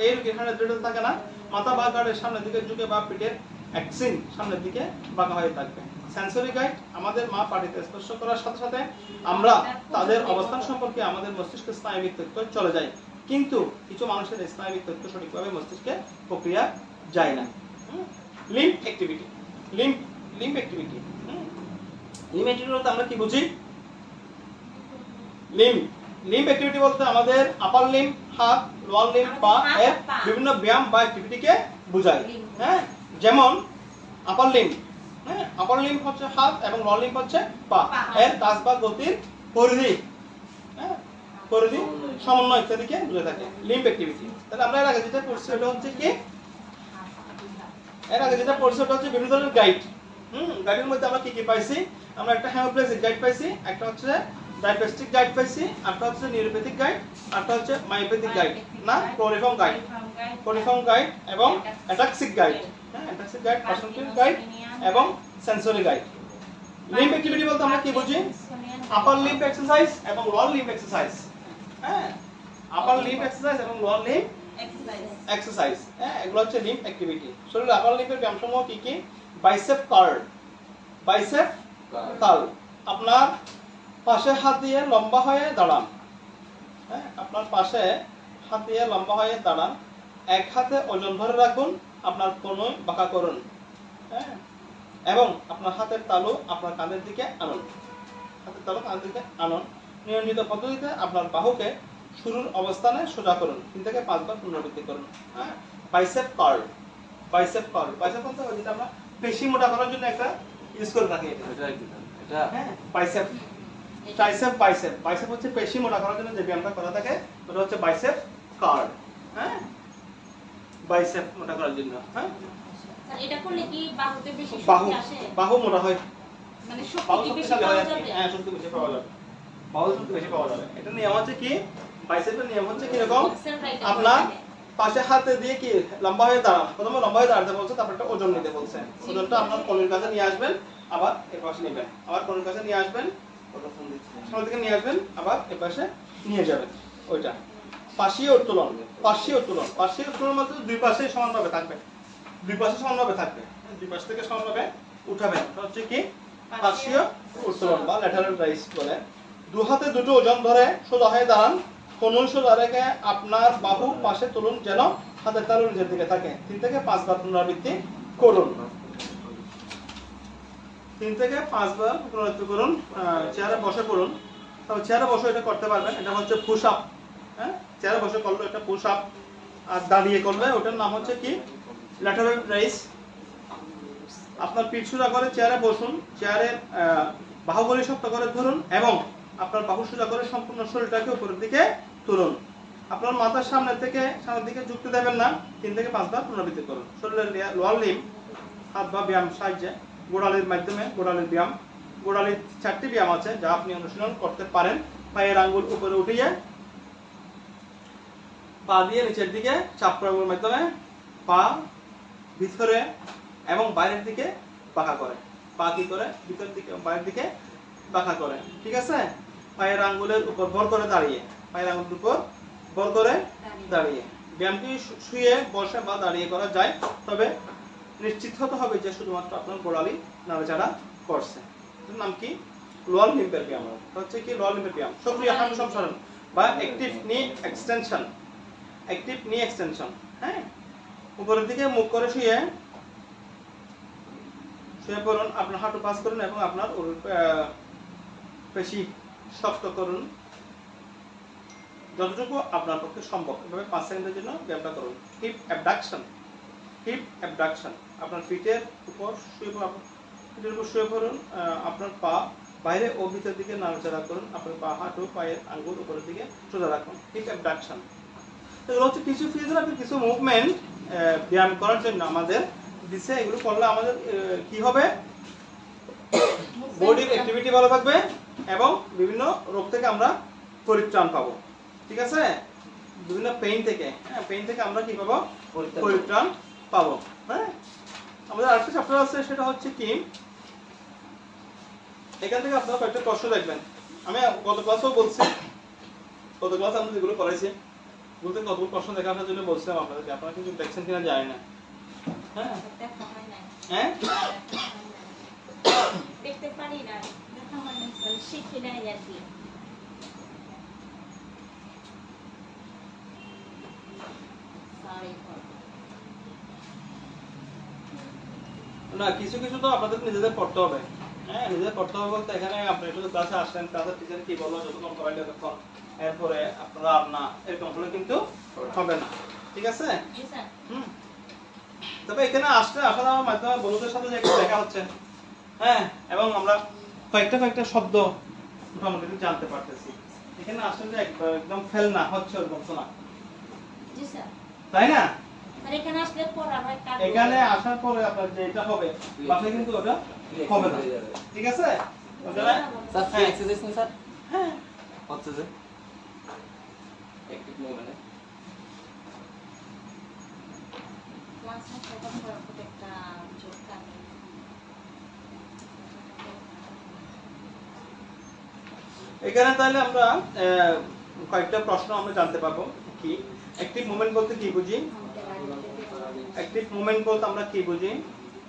A: এই রোগীর হাঁটা দৃঢ়তা থাকে না, মাথা বা ঘাড়ের সামনের দিকে ঝুঁকে বা পিঠের অ্যাক্সিন সামনের দিকে বাঁকা হয়ে থাকবে। সেন্সরি গাইড, আমাদের মা পাটিতে স্পর্শ করার সাথে সাথে আমরা তাদের অবস্থান সম্পর্কে আমাদের মস্তিষ্কে স্নায়বিক তথ্য চলে যায়, কিন্তু কিছু মানুষের স্নায়বিক তথ্য সঠিকভাবে মস্তিষ্কে প্রক্রিয়া যায় না। লিম্ব অ্যাক্টিভিটি বলতে আমরা কি বুঝি? লিম্ব অ্যাক্টিভিটি বলতে আমাদের আপার লিম্ব, হাত, লোয়ার লিম্ব, পা এর বিভিন্ন ব্যায়াম বা অ্যাক্টিভিটিকে বোঝায়। হ্যাঁ, যেমন আপার লিম্ব হচ্ছে হাত এবং লোয়ার লিম্ব হচ্ছে পা। এর কাজ বা গতির পরিধি, সমন্বয় ইত্যাদিকে বুঝে থাকে লিম্ব অ্যাক্টিভিটি। তাহলে আমরা এর আগে যেটা পড়ছি ওটা হচ্ছে কি, বিভিন্ন ধরনের গাইড। গাইডের মধ্যে আমরা কি কি পাইছি? আমরা একটা হেমোপ্লেজিক গাইড পাইছি, একটা হচ্ছে ডায়াবেটিক গাইড পাইছি, একটা হচ্ছে নিউরোপ্যাথিক গাইড, একটা হচ্ছে মায়োপ্যাথিক গাইড, না পরিফর্ম গাইড এবং অ্যাটাক্সিক গাইড, পার্সোনালিটি গাইড এবং সেন্সরি গাইড। লিম্ব অ্যাক্টিভিটি বলতে আমরা কি বুঝি? আপার লিম্ব এক্সারসাইজ এবং লোয়ার লিম্ব এক্সারসাইজ। হ্যাঁ, আপার লিম্ব এক্সারসাইজ এবং লোয়ার লিম্ব এক্সারসাইজ, হ্যাঁ, এগুলো হচ্ছে লিম্ব অ্যাক্টিভিটি। শরীরের আপার লিম্বের ব্যায়ামসমূহ কি কি? Bicep curl. আপনার পাশে হাত দিয়ে লম্বা হয়ে দাঁড়ান। হ্যাঁ, আপনার পাশে হাত দিয়ে লম্বা হয়ে দাঁড়ান। এক হাতে ওজন ধরে রাখুন, আপনার কনুই বাঁকা করুন। হ্যাঁ, এবং আপনার হাতের তালু আপনার কাঁধের দিকে আনুন। নিয়মিত পদ্ধতিতে আপনার বাহুকে শুরুর অবস্থানে সোজা করুন। 3 থেকে 5 বার পুনরাবৃত্তি করুন। হ্যাঁ, বাইসেপ কার্ল বলতে যেটা আমরা পেশি মোটা করার জন্য একটা ইউজ করে থাকি। এটা হ্যাঁ, বাইসেপ হচ্ছে পেশি মোটা করার জন্য যে ব্যায়ামটা করা থাকে ওটা হচ্ছে বাইসেপ কার্ল। হ্যাঁ, বাইসেপ মোটা করার জন্য। হ্যাঁ,
B: এটা করলে কি বাহুতে বেশি
A: শক্তি
B: আসে?
A: বাহু মোটা হয়,
B: মানে শক্তি বেশি পাওয়া যাবে।
A: হ্যাঁ, শক্তি বেশি পাওয়া যাবে, এটা নিয়ম হচ্ছে কি, বাইসেপের নিয়ম হচ্ছে কি রকম? আপনার পাশে হাতে দিয়ে কি লম্বা হয়ে দাঁড়ান। প্রথমে লম্বা হয়ে দাঁড়াতে বলছে, তারপর একটা ওজন নিতে বলছে। ওজনটা আপনার কোণের কাছে নিয়ে আসবেন, আবার এর পাশে নেবেন, আবার কোণের কাছে নিয়ে আসবেন, সামনের দিকে নিয়ে আসবেন, আবার এর পাশে নিয়ে যাবেন। ওইটা পাশীয় উত্তোলন মধ্যে দুই পাশে সমানভাবে থাকবে, দুই পাশ থেকে সমানভাবে উঠাবেন। হচ্ছে কি পার্শ্বীয় উত্তোলন বা ল্যাটারাল রাইজ বলে। দু হাতে দুটো ওজন ধরে সোজা হয়ে দাঁড়ান, কনুই সোজা রেখে আপনার বাহু পাশে তুলুন যেন হাতের তালু নিচের দিকে থাকে। 3 থেকে 5 বার পুনরাবৃত্তি করুন। 3 থেকে 5 বার পুনরাবৃত্তি করুন। চেয়ারে বসে পড়ুন। তবে চেয়ারে বসে এটা করতে পারবেন, এটা হচ্ছে পুশ আপ। হ্যাঁ, চেয়ারে বসে করলে এটা পুশ আপ, আর দাঁড়িয়ে করলে ওটার নাম হচ্ছে কি ল্যাটারাল রাইজ। আপনার পিঠ সোজা করে চেয়ারে বসুন, চেয়ারের বাহুগুলি শক্ত করে ধরুন এবং আপনার বাহু সোজা করে সম্পূর্ণ শরীরটাকে উপরের দিকে তুলুন। আপনার মাথার সামনের দিকে যুক্তি দেবেন না। 3 থেকে 5 বার পুনরাবৃত্তি করুন। শরীরের লোয়ার লিম্ব হাত বা ব্যায়াম সাহায্যে গোড়ালির মাধ্যমে গোড়ালির ব্যায়াম। গোড়ালির 4টি ব্যায়াম আছে যা আপনি অনুশীলন করতে পারেন। পায়ের আঙ্গুল উপরে উঠিয়ে পা দিয়ে নিচের দিকে চাপ প্রয়োগের মাধ্যমে পা ভিতরে এবং বাইরের দিকে বাঁকা করে। পা কি করে? ভিতর দিকে বাইরের দিকে বাঁকা করে। ঠিক আছে? পায়ের আঙ্গুলের উপর ভর করে দাঁড়িয়ে, পায়ের আঙ্গুলের উপর ভর করে দাঁড়িয়ে। ব্যায়ামটি শুয়ে, বসে বা দাঁড়িয়ে করা যায়, তবে নিশ্চিত হতে হবে যে শুধুমাত্র আপনার গোড়ালি নাড়াচাড়া করছে। এর নাম কি? লোয়ার লিম্বের ব্যায়াম। হচ্ছে কি লোয়ার লিম্বের ব্যায়াম। সক্রিয় হাঁটু সম্প্রসারণ বা অ্যাক্টিভ নি এক্সটেনশন। অ্যাক্টিভ নি এক্সটেনশন। হ্যাঁ, উপরের দিকে মুখ করে শুয়ে পড়ুন। আপনার হাঁটু পাস করুন এবং আপনার পেশি শক্ত করুন যতটুকু আপনার পক্ষে সম্ভব। এভাবে 5 সেকেন্ডের জন্য ব্যায়ামটা করুন। Hip abduction. Hip abduction. আপনার পিঠের উপর শুয়ে পড়ুন। আপনার পা বাইরে ও ভিতর দিকে নাড়াচাড়া করুন। আপনার পা, হাঁটু, পায়ের আঙ্গুল উপরের দিকে সোজা রাখুন। Hip abduction. এগুলো হচ্ছে কিছু ফিজিওথেরাপি, কিছু মুভমেন্ট ব্যায়াম করার জন্য আমাদের দিচ্ছে। এগুলো করলে আমাদের কি হবে? বডির অ্যাক্টিভিটি ভালো থাকবে এবং বিভিন্ন রোগ থেকে আমরা পরিত্রাণ পাবো। ঠিক আছে? বিভিন্ন পেইন থেকে, হ্যাঁ, পেইন থেকে আমরা কি পাবো? পরিত্রাণ পাবো। হ্যাঁ, আমাদের আরেকটা চ্যাপ্টার আছে, সেটা হচ্ছে কি এখান থেকে আপনারা কয়েকটা প্রশ্ন দেখবেন। আমি গত ক্লাসেও বলছি, গত ক্লাসে আমরা যেগুলো করাইছি বলতে কতগুলো প্রশ্ন দেখানোর জন্য বলছিলাম আপনাদেরকে। আপনারা কিন্তু দেখছেন কিনা জানি না। হ্যাঁ, হ্যাঁ,
B: দেখতে পারি না, দেখা হয় না, শিখি নাই আর কি।
A: না, কিছু কিছু তো আপনাদের নিজেদের পড়তে হবে। হ্যাঁ, নিজেদের পড়তে হবে বলতে এখানে আপনি একটু ক্লাসে আসলেন, ক্লাসের টিচার কি বললো যতক্ষণ করাইলে ততক্ষণ, এরপরে আপনারা আর না, এরকম হলে কিন্তু হবে না। ঠিক আছে? তবে এখানে আসার মাধ্যমে বন্ধুদের সাথে যে একটু দেখা হচ্ছে, হ্যাঁ, এবং আমরা কয়েকটা শব্দ মোটামুটি জানতে পারতেছি। এখানে আসলে যে একদম ফেল না হচ্ছে ওরকম তো না, তাই না? এখানে আসার পরে আপনার যেটা হবে বাসায় কিন্তু ওটা হবে না। ঠিক আছে?
C: স্যার ফ্রি এক্সারসাইজ নেই স্যার?
A: হ্যাঁ,
C: হচ্ছে যে অ্যাক্টিভ মুভমেন্ট।
A: এখানে তাহলে আমরা কয়েকটা প্রশ্ন আমরা জানতে পারবো। কি অ্যাক্টিভ মুভমেন্ট বলতে কি বুঝি? অ্যাক্টিভ মুভমেন্ট বলতে আমরা কি বুঝি?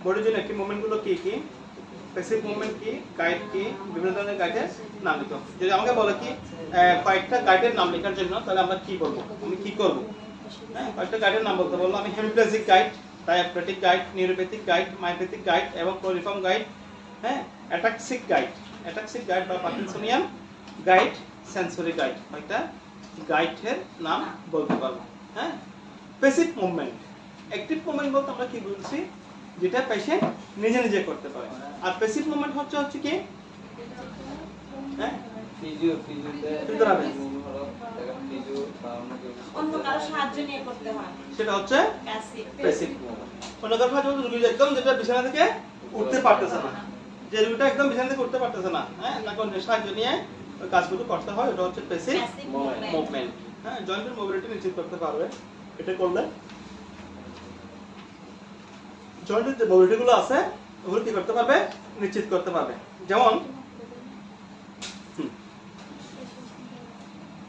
A: বডির জন্য অ্যাক্টিভ মুভমেন্ট গুলো কি কি? প্যাসিভ মুভমেন্ট কি? গাইড কি? বিভিন্ন ধরনের গাইডের নাম লিখো। যদি আমাকে বলে কি কয়েকটা গাইডের নাম লেখার জন্য, তাহলে আমরা কি বলবো? আমি কি করব? হ্যাঁ, কয়েকটা গাইডের নাম বলতে বললাম আমি। হেমিপ্লেজিক গাইড, ডায়াফ্রেটিক gait, neuropathic gait, myopathic gait এবং ক্লোরিফর্ম গাইড। হ্যাঁ, অ্যাটাক্সিক গাইড, অ্যাটাক্সিক গাইড বা পার্কিনসোনিয়ান গাইড, সেন্সরি গাইড। কয়েকটা গাইডের নাম বলতে পারবো। হ্যাঁ, প্যাসিভ মুভমেন্ট। অ্যাক্টিভ মুভমেন্ট বলতে আমরা কি বলছি? যেটা পেশেন্ট নিজে নিজে করতে পারে। আর প্যাসিভ মুভমেন্ট হচ্ছে কি? হ্যাঁ,
B: অন্য কারো সাহায্য নিয়ে করতে হয়,
A: সেটা হচ্ছে প্যাসিভ মুভমেন্ট। অন্য কারো সাহায্য রোগী একদম যেটা বিছানা থেকে উঠতে পারতেছে না, যে রোগীটা একদম বিছানা থেকে উঠতে পারতেছে না, হ্যাঁ, তাকে সাহায্য নিয়ে ওই কাজগুলো করতে হয়। এটা হচ্ছে প্যাসিভ মুভমেন্ট। হ্যাঁ, জয়েন্টের মোবিলিটি নিশ্চিত করতে পারবে। এটা করলে জয়েন্টের যে মোবিলিটি গুলো আছে ওগুলো কি করতে পারবে? নিশ্চিত করতে পারবে। যেমন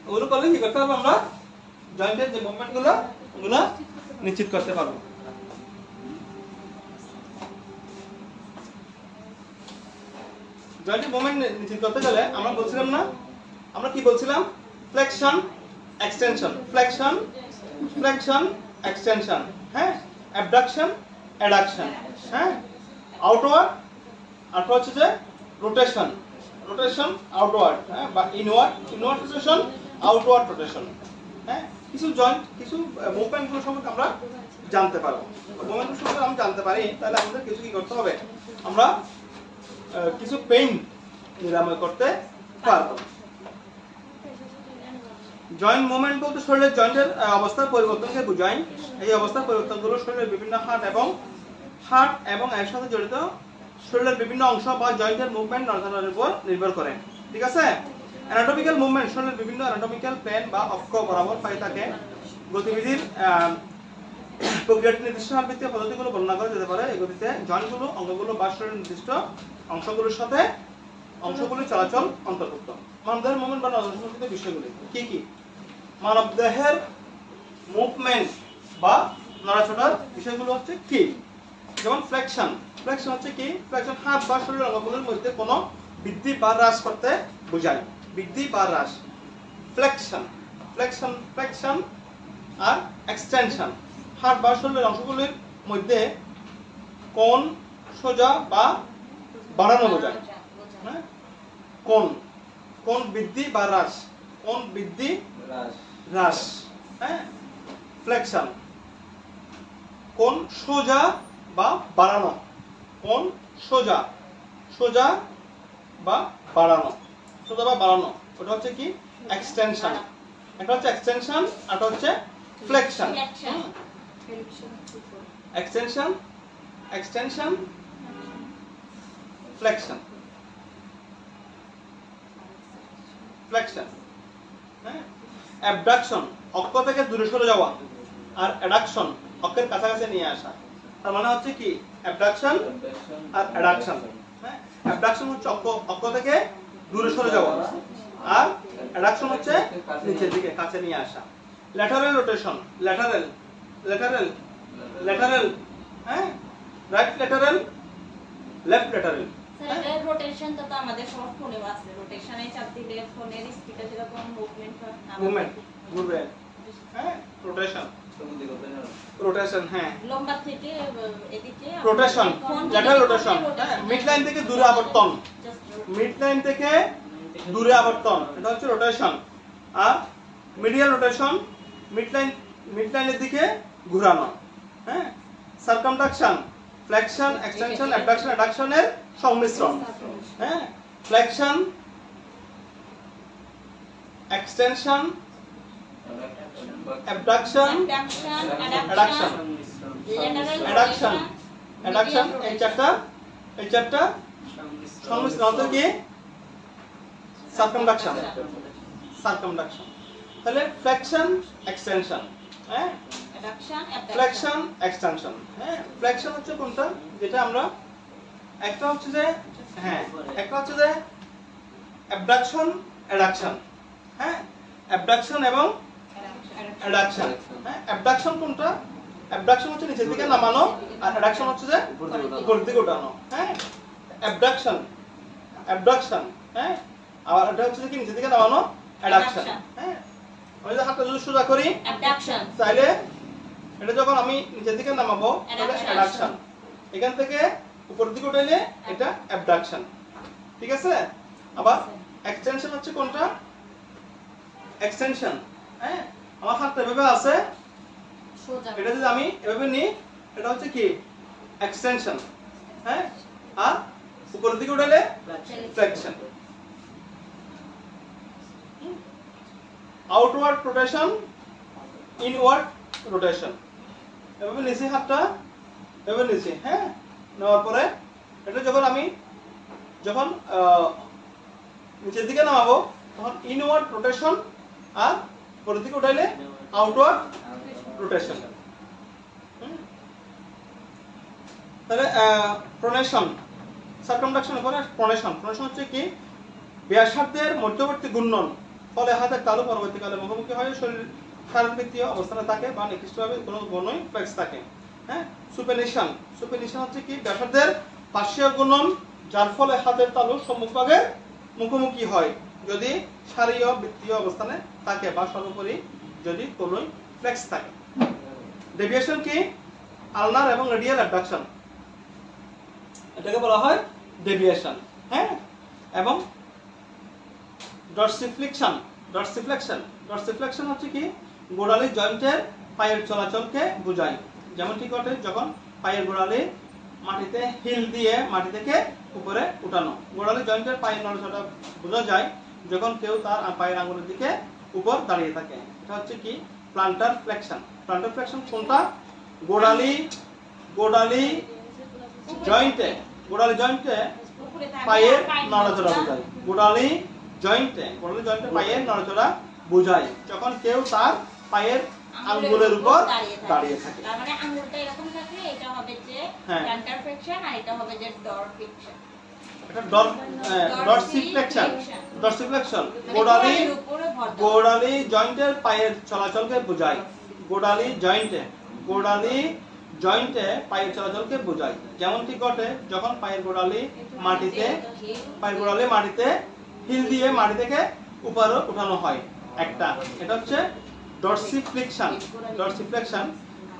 A: ওগুলো করলে কি করতে পারবো? আমরা জয়েন্টের যে মুভমেন্ট গুলো ওগুলো নিশ্চিত করতে পারবো। জয়েন্টের মুভমেন্ট নিশ্চিত করতে গেলে আমরা বলছিলাম না, আমরা কি বলছিলাম? Flexion extension, flexion flexion extension, হ্যাঁ, অ্যাবডাকশন অ্যাডাকশন, হ্যাঁ, আউটওয়ার্ড, আর হচ্ছে যে রোটেশন, রোটেশন আউটওয়ার্ড, হ্যাঁ, বা inward, inward rotation, outward rotation, হ্যাঁ। কিছু জয়েন্ট, কিছু মুভমেন্টগুলো সম্পর্কে আমরা জানতে পারবো। মুভমেন্টগুলো সম্পর্কে আমরা জানতে পারি, তাহলে আমাদের কিছু কি করতে হবে? আমরা কিছু পেইন নিরাময় করতে পারবো। জয়েন্ট মুভমেন্ট বলতে শরীরের জয়েন্টের অবস্থার পরিবর্তনকে বোঝায়। এই অবস্থার পরিবর্তনগুলো শরীরের বিভিন্ন হাড় এবং এর সাথে জড়িত শরীরের বিভিন্ন অংশ বা জয়েন্টের মুভমেন্ট নড়াচড়ার উপর নির্ভর করে, ঠিক আছে? অ্যানাটমিক্যাল মুভমেন্ট শরীরের বিভিন্ন অ্যানাটমিক্যাল প্লেন বা অক্ষ বরাবর পাই থাকে। গতিবিধির প্রক্রিয়াটি নির্দিষ্ট ভিত্তিক পদ্ধতিগুলো বর্ণনা করা যেতে পারে। এই গতিতে জয়েন্টগুলো, অঙ্গগুলো বা শরীরের নির্দিষ্ট অংশগুলোর সাথে অংশগুলির চলাচল অন্তর্ভুক্ত। মানবদেহের মুভমেন্ট বা নড়াচড়া সম্পর্কিত বিষয়গুলি কি কি? মানবদেহের মুভমেন্ট বা নড়াচড়ার বিষয়গুলো হচ্ছে কি? যেমন ফ্লেকশন, ফ্লেকশন হচ্ছে কি? ফ্লেকশন হাত বা শরীরের অঙ্গগুলোর মধ্যে কোনো বৃদ্ধি বা হ্রাস করতে বোঝায়, বৃদ্ধি বা হ্রাস। Flexion, flexion, flexion. আর এক্সটেনশন, হাত বা শরীরের অংশগুলির মধ্যে কোণ সোজা বা বাড়ানো বোঝায়, হ্যাঁ, কোণ, কোণ বৃদ্ধি বা হ্রাস, কোণ বৃদ্ধি হ্রাস, হ্যাঁ। ফ্লেকশন, কোণ সোজা বা বাড়ানো, কোণ সোজা, সোজা বা বাড়ানো, সোজা বা বাড়ানো, ওটা হচ্ছে কি? এক্সটেনশন। এটা হচ্ছে এক্সটেনশন, আর এটা হচ্ছে flexion. Extension, extension, flexion, flexion, হ্যাঁ। অ্যাবডাকশন, অক্ষ থেকে দূরে সরে যাওয়া, আর অ্যাডাকশন, অক্ষের কাছাকাছি নিয়ে আসা। তার মানে হচ্ছে কি? অ্যাবডাকশন আর অ্যাডাকশন, হ্যাঁ। অ্যাবডাকশন হচ্ছে অক্ষ থেকে দূরে সরে যাওয়া, আর অ্যাডাকশন হচ্ছে নিচের দিকে কাছে নিয়ে আসা। Lateral rotation, lateral, lateral, lateral, হ্যাঁ, right lateral, left lateral.
B: Sir rotation তো আমাদের সব ফোনে আছে, রোটেশনে চাপ দিলে ফোনের স্পিডে যেরকম মুভমেন্ট হয়,
A: মুভমেন্ট ঘুরবে, হ্যাঁ, রোটেশন, রোটেশন, হ্যাঁ,
B: লম্বা থেকে এদিকে
A: রোটেশন, ল্যাটারাল রোটেশন, হ্যাঁ, মিড লাইন থেকে দূরে আবর্তন, মিড লাইন থেকে দূরে আবর্তন, এটা হচ্ছে রোটেশন। আর মিডিয়াল রোটেশন, মিড লাইনের দিকে ঘোরানো, হ্যাঁ। সার্কামডাকশন, ফ্লেকশন, এক্সটেনশন, অ্যাবডাকশন, অ্যাডাকশনের সংমিশ্রণ, হ্যাঁ। Flexion, extension, abduction, addiction, addiction, addiction, এই চারটা সংমিশ্রণ হচ্ছে কি? সার্কামডাকশন, সার্কামডাকশন। তাহলে ফ্লেকশন, এক্সটেনশন, হ্যাঁ, ফ্লেকশন, এক্সটেনশন, হ্যাঁ। ফ্লেকশন হচ্ছে কোনটা? যেটা আমরা একটা হচ্ছে যে, হ্যাঁ, একটা হচ্ছে যে অ্যাবডাকশন, অ্যাডাকশন, হ্যাঁ, অ্যাবডাকশন এবং অ্যাডাকশন, হ্যাঁ। অ্যাবডাকশন কোনটা? অ্যাবডাকশন হচ্ছে নিচের দিকে নামানো, আর অ্যাডাকশন হচ্ছে যে উপরের দিকে ওঠানো, হ্যাঁ। অ্যাবডাকশন, অ্যাবডাকশন, হ্যাঁ। আর এটা হচ্ছে কি? নিচের দিকে নামানো, অ্যাডাকশন, হ্যাঁ। আমি যদি হাতটা যদি সোজা করি, অ্যাবডাকশন, তাহলে এটা যখন আমি নিচের দিকে নামাবো তাহলে অ্যাডাকশন, এখান থেকে উপরের দিকে উঠাইলে এটা অ্যাবডাকশন, ঠিক আছে? আবার এক্সটেনশন হচ্ছে কোনটা? এক্সটেনশন, হ্যাঁ। আমার হাতটা এভাবে আছে, এটা যদি আমি এভাবে নিই, এটা হচ্ছে কি? এক্সটেনশন, হ্যাঁ। আর উপরের দিকে উঠাইলে flexion. Outward rotation, inward rotation. এভাবে নিচে হাতটা, এভাবে নিচে, হ্যাঁ, নেওয়ার পরে এটা যখন নিচের দিকে নামাবো তখন ইনওয়ার্ড রোটেশন, আর উপরের দিকে উঠাইলে আউটওয়ার্ড রোটেশন। তাহলে প্রোনেশন, সার্কামডাকশন পরে প্রোনেশন। প্রোনেশন হচ্ছে কি? ব্যাসার্ধের মধ্যবর্তী ঘূর্ণন, ফলে হাতের তালু পরবর্তীকালে মুখোমুখি হয়ে শরীর শারীরবৃত্তীয় অবস্থানে থাকে বা নির্দিষ্টভাবে কোনো গণই ফ্লেক্স থাকে, হ্যাঁ। সুপেনিশন, সুপেনিশন হচ্ছে কি? ব্যাসার্ধের পার্শ্বীয় ঘূর্ণন, যার ফলে হাতের তালু সম্মুখভাগে মুখোমুখি হয় যদি সারীয় বৃত্তীয় অবস্থানে থাকে বা সর্বোপরি যদি কোনোই ফ্লেক্স থাকে। ডেভিয়েশন কি? আলনার এবং রেডিয়াল অ্যাবডাকশন, এটাকে বলা হয় ডেভিয়েশন। হ্যাঁ, এবং ডরসিফ্লেকশন। ডরসিফ্লেকশন হচ্ছে কি? গোড়ালি জয়েন্টের পায়ের চলাচলকে বোঝায়। যেমন ঠিক ঘটে যখন পায়ের গোড়ালি মাটিতে হিল দিয়ে মাটি থেকে উপরে উঠানো। গোড়ালি জয়েন্টের পায়ের নড়াচড়া বোঝা যায় যখন কেউ তার পায়ের আঙ্গুলের দিকে উপর দাঁড়িয়ে থাকে। এটা হচ্ছে কি? Planter flexion. প্লান্টার ফ্লেকশন কোনটা? গোড়ালি জয়েন্টে পায়ের নড়াচড়া বোঝায়। গোড়ালি জয়েন্টে পায়ের নড়াচড়া বোঝায় যখন কেউ তার পায়ের আঙ্গুলের উপর দাঁড়িয়ে থাকে।
B: তার মানে আঙ্গুলটা এরকম থাকে, এটা হবে যে প্ল্যান্টার ফ্লেকশন আর এটা হবে যে ডরফ্লেকশন।
A: এটা ডরসিফ্লেকশন গোড়ালি জয়েন্টের পায়ের চলাচলকে বোঝায়। গোড়ালি জয়েন্টে পায়ের চলাচলকে বোঝায়। যেমন ঠিক ঘটে যখন পায়ের গোড়ালি মাটিতে হিল দিয়ে মাটি থেকে উপরে উঠানো হয় একটা। এটা হচ্ছে ডরসিফ্লেকশন।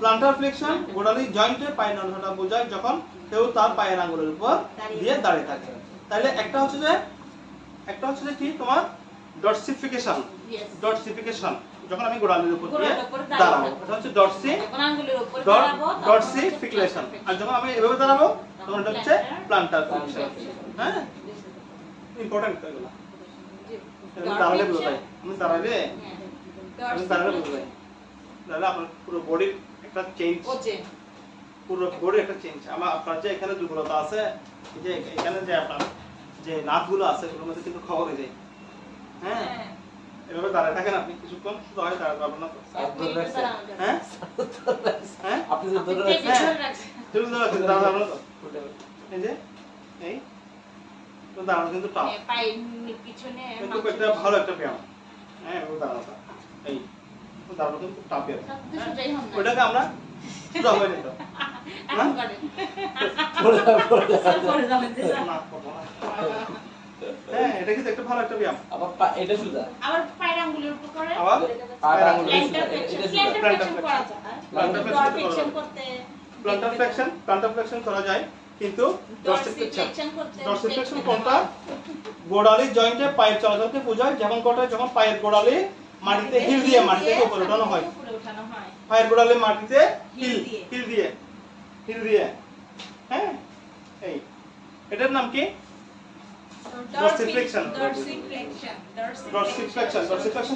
A: প্লান্টার ফ্লেকশন গোড়ালি জয়েন্টে পায়ের নড়াচড়া বোঝায় যখন কেউ তার পায়ের আঙ্গুলের উপর দিয়ে দাঁড়িয়ে থাকে। তাহলে একটা হচ্ছে যে কি তোমার ডরসিফিকেশন। যখন আমি গোড়ালির উপর দিয়ে দাঁড়াবো এটা হচ্ছে ডরসিফিকেশন। আর যখন আমি এভাবে দাঁড়াবো তখন এটা হচ্ছে প্লান্টার ফ্লেকশন। হ্যাঁ, ইম্পর্টেন্ট এগুলো। দাঁড়ালে বোঝা যায়। আমি দাঁড়ালে বোঝা যায়। তাহলে আপনার পুরো বডির একটা চেঞ্জ, আপনার যে এখানে দুর্বলতা আছে, যে এখানে যে আপনার যে নার্ভগুলো আছে ওগুলোর মধ্যে কিন্তু খবর হয়ে যায়। হ্যাঁ, এভাবে দাঁড়ায় থাকেন আপনি কিছুক্ষণ, শুধু হয় দাঁড়াতে পারবেন না তো। হ্যাঁ,
C: আপনি তো ধরে
A: এই যে এই তো দাঁড়ানো কিন্তু টাফ, কিন্তু একটা ভালো একটা ব্যায়াম। হ্যাঁ, এভাবে দাঁড়ানোটা এই দাঁড়ানো কিন্তু টাফ ব্যায়াম। ওটাকে আমরা সুদা হয়ে নিত হ্যাঁ, এটা কিন্তু একটা ভালো একটা ব্যায়াম।
C: আবার এটা সুদা,
B: আবার পায়ের আঙ্গুলের উপর করে
A: আবার
C: পায়ের আঙ্গুলের সুদা,
A: প্লান্টার ফ্লেকশন করা যায়। কিন্তু ডরসিফ্লেকশন কোনটা? গোড়ালি জয়েন্টে পায়ের চলাচলকে বোঝায়। যেমন ঘটে যখন পায়ের গোড়ালি মাটিতে হিল দিয়ে মাটি থেকে উপরে উঠানো হয়। পায়ের গোড়ালি মাটিতে হিল দিয়ে হ্যাঁ, এই এটার নাম কি? ডরসিফ্লেকশন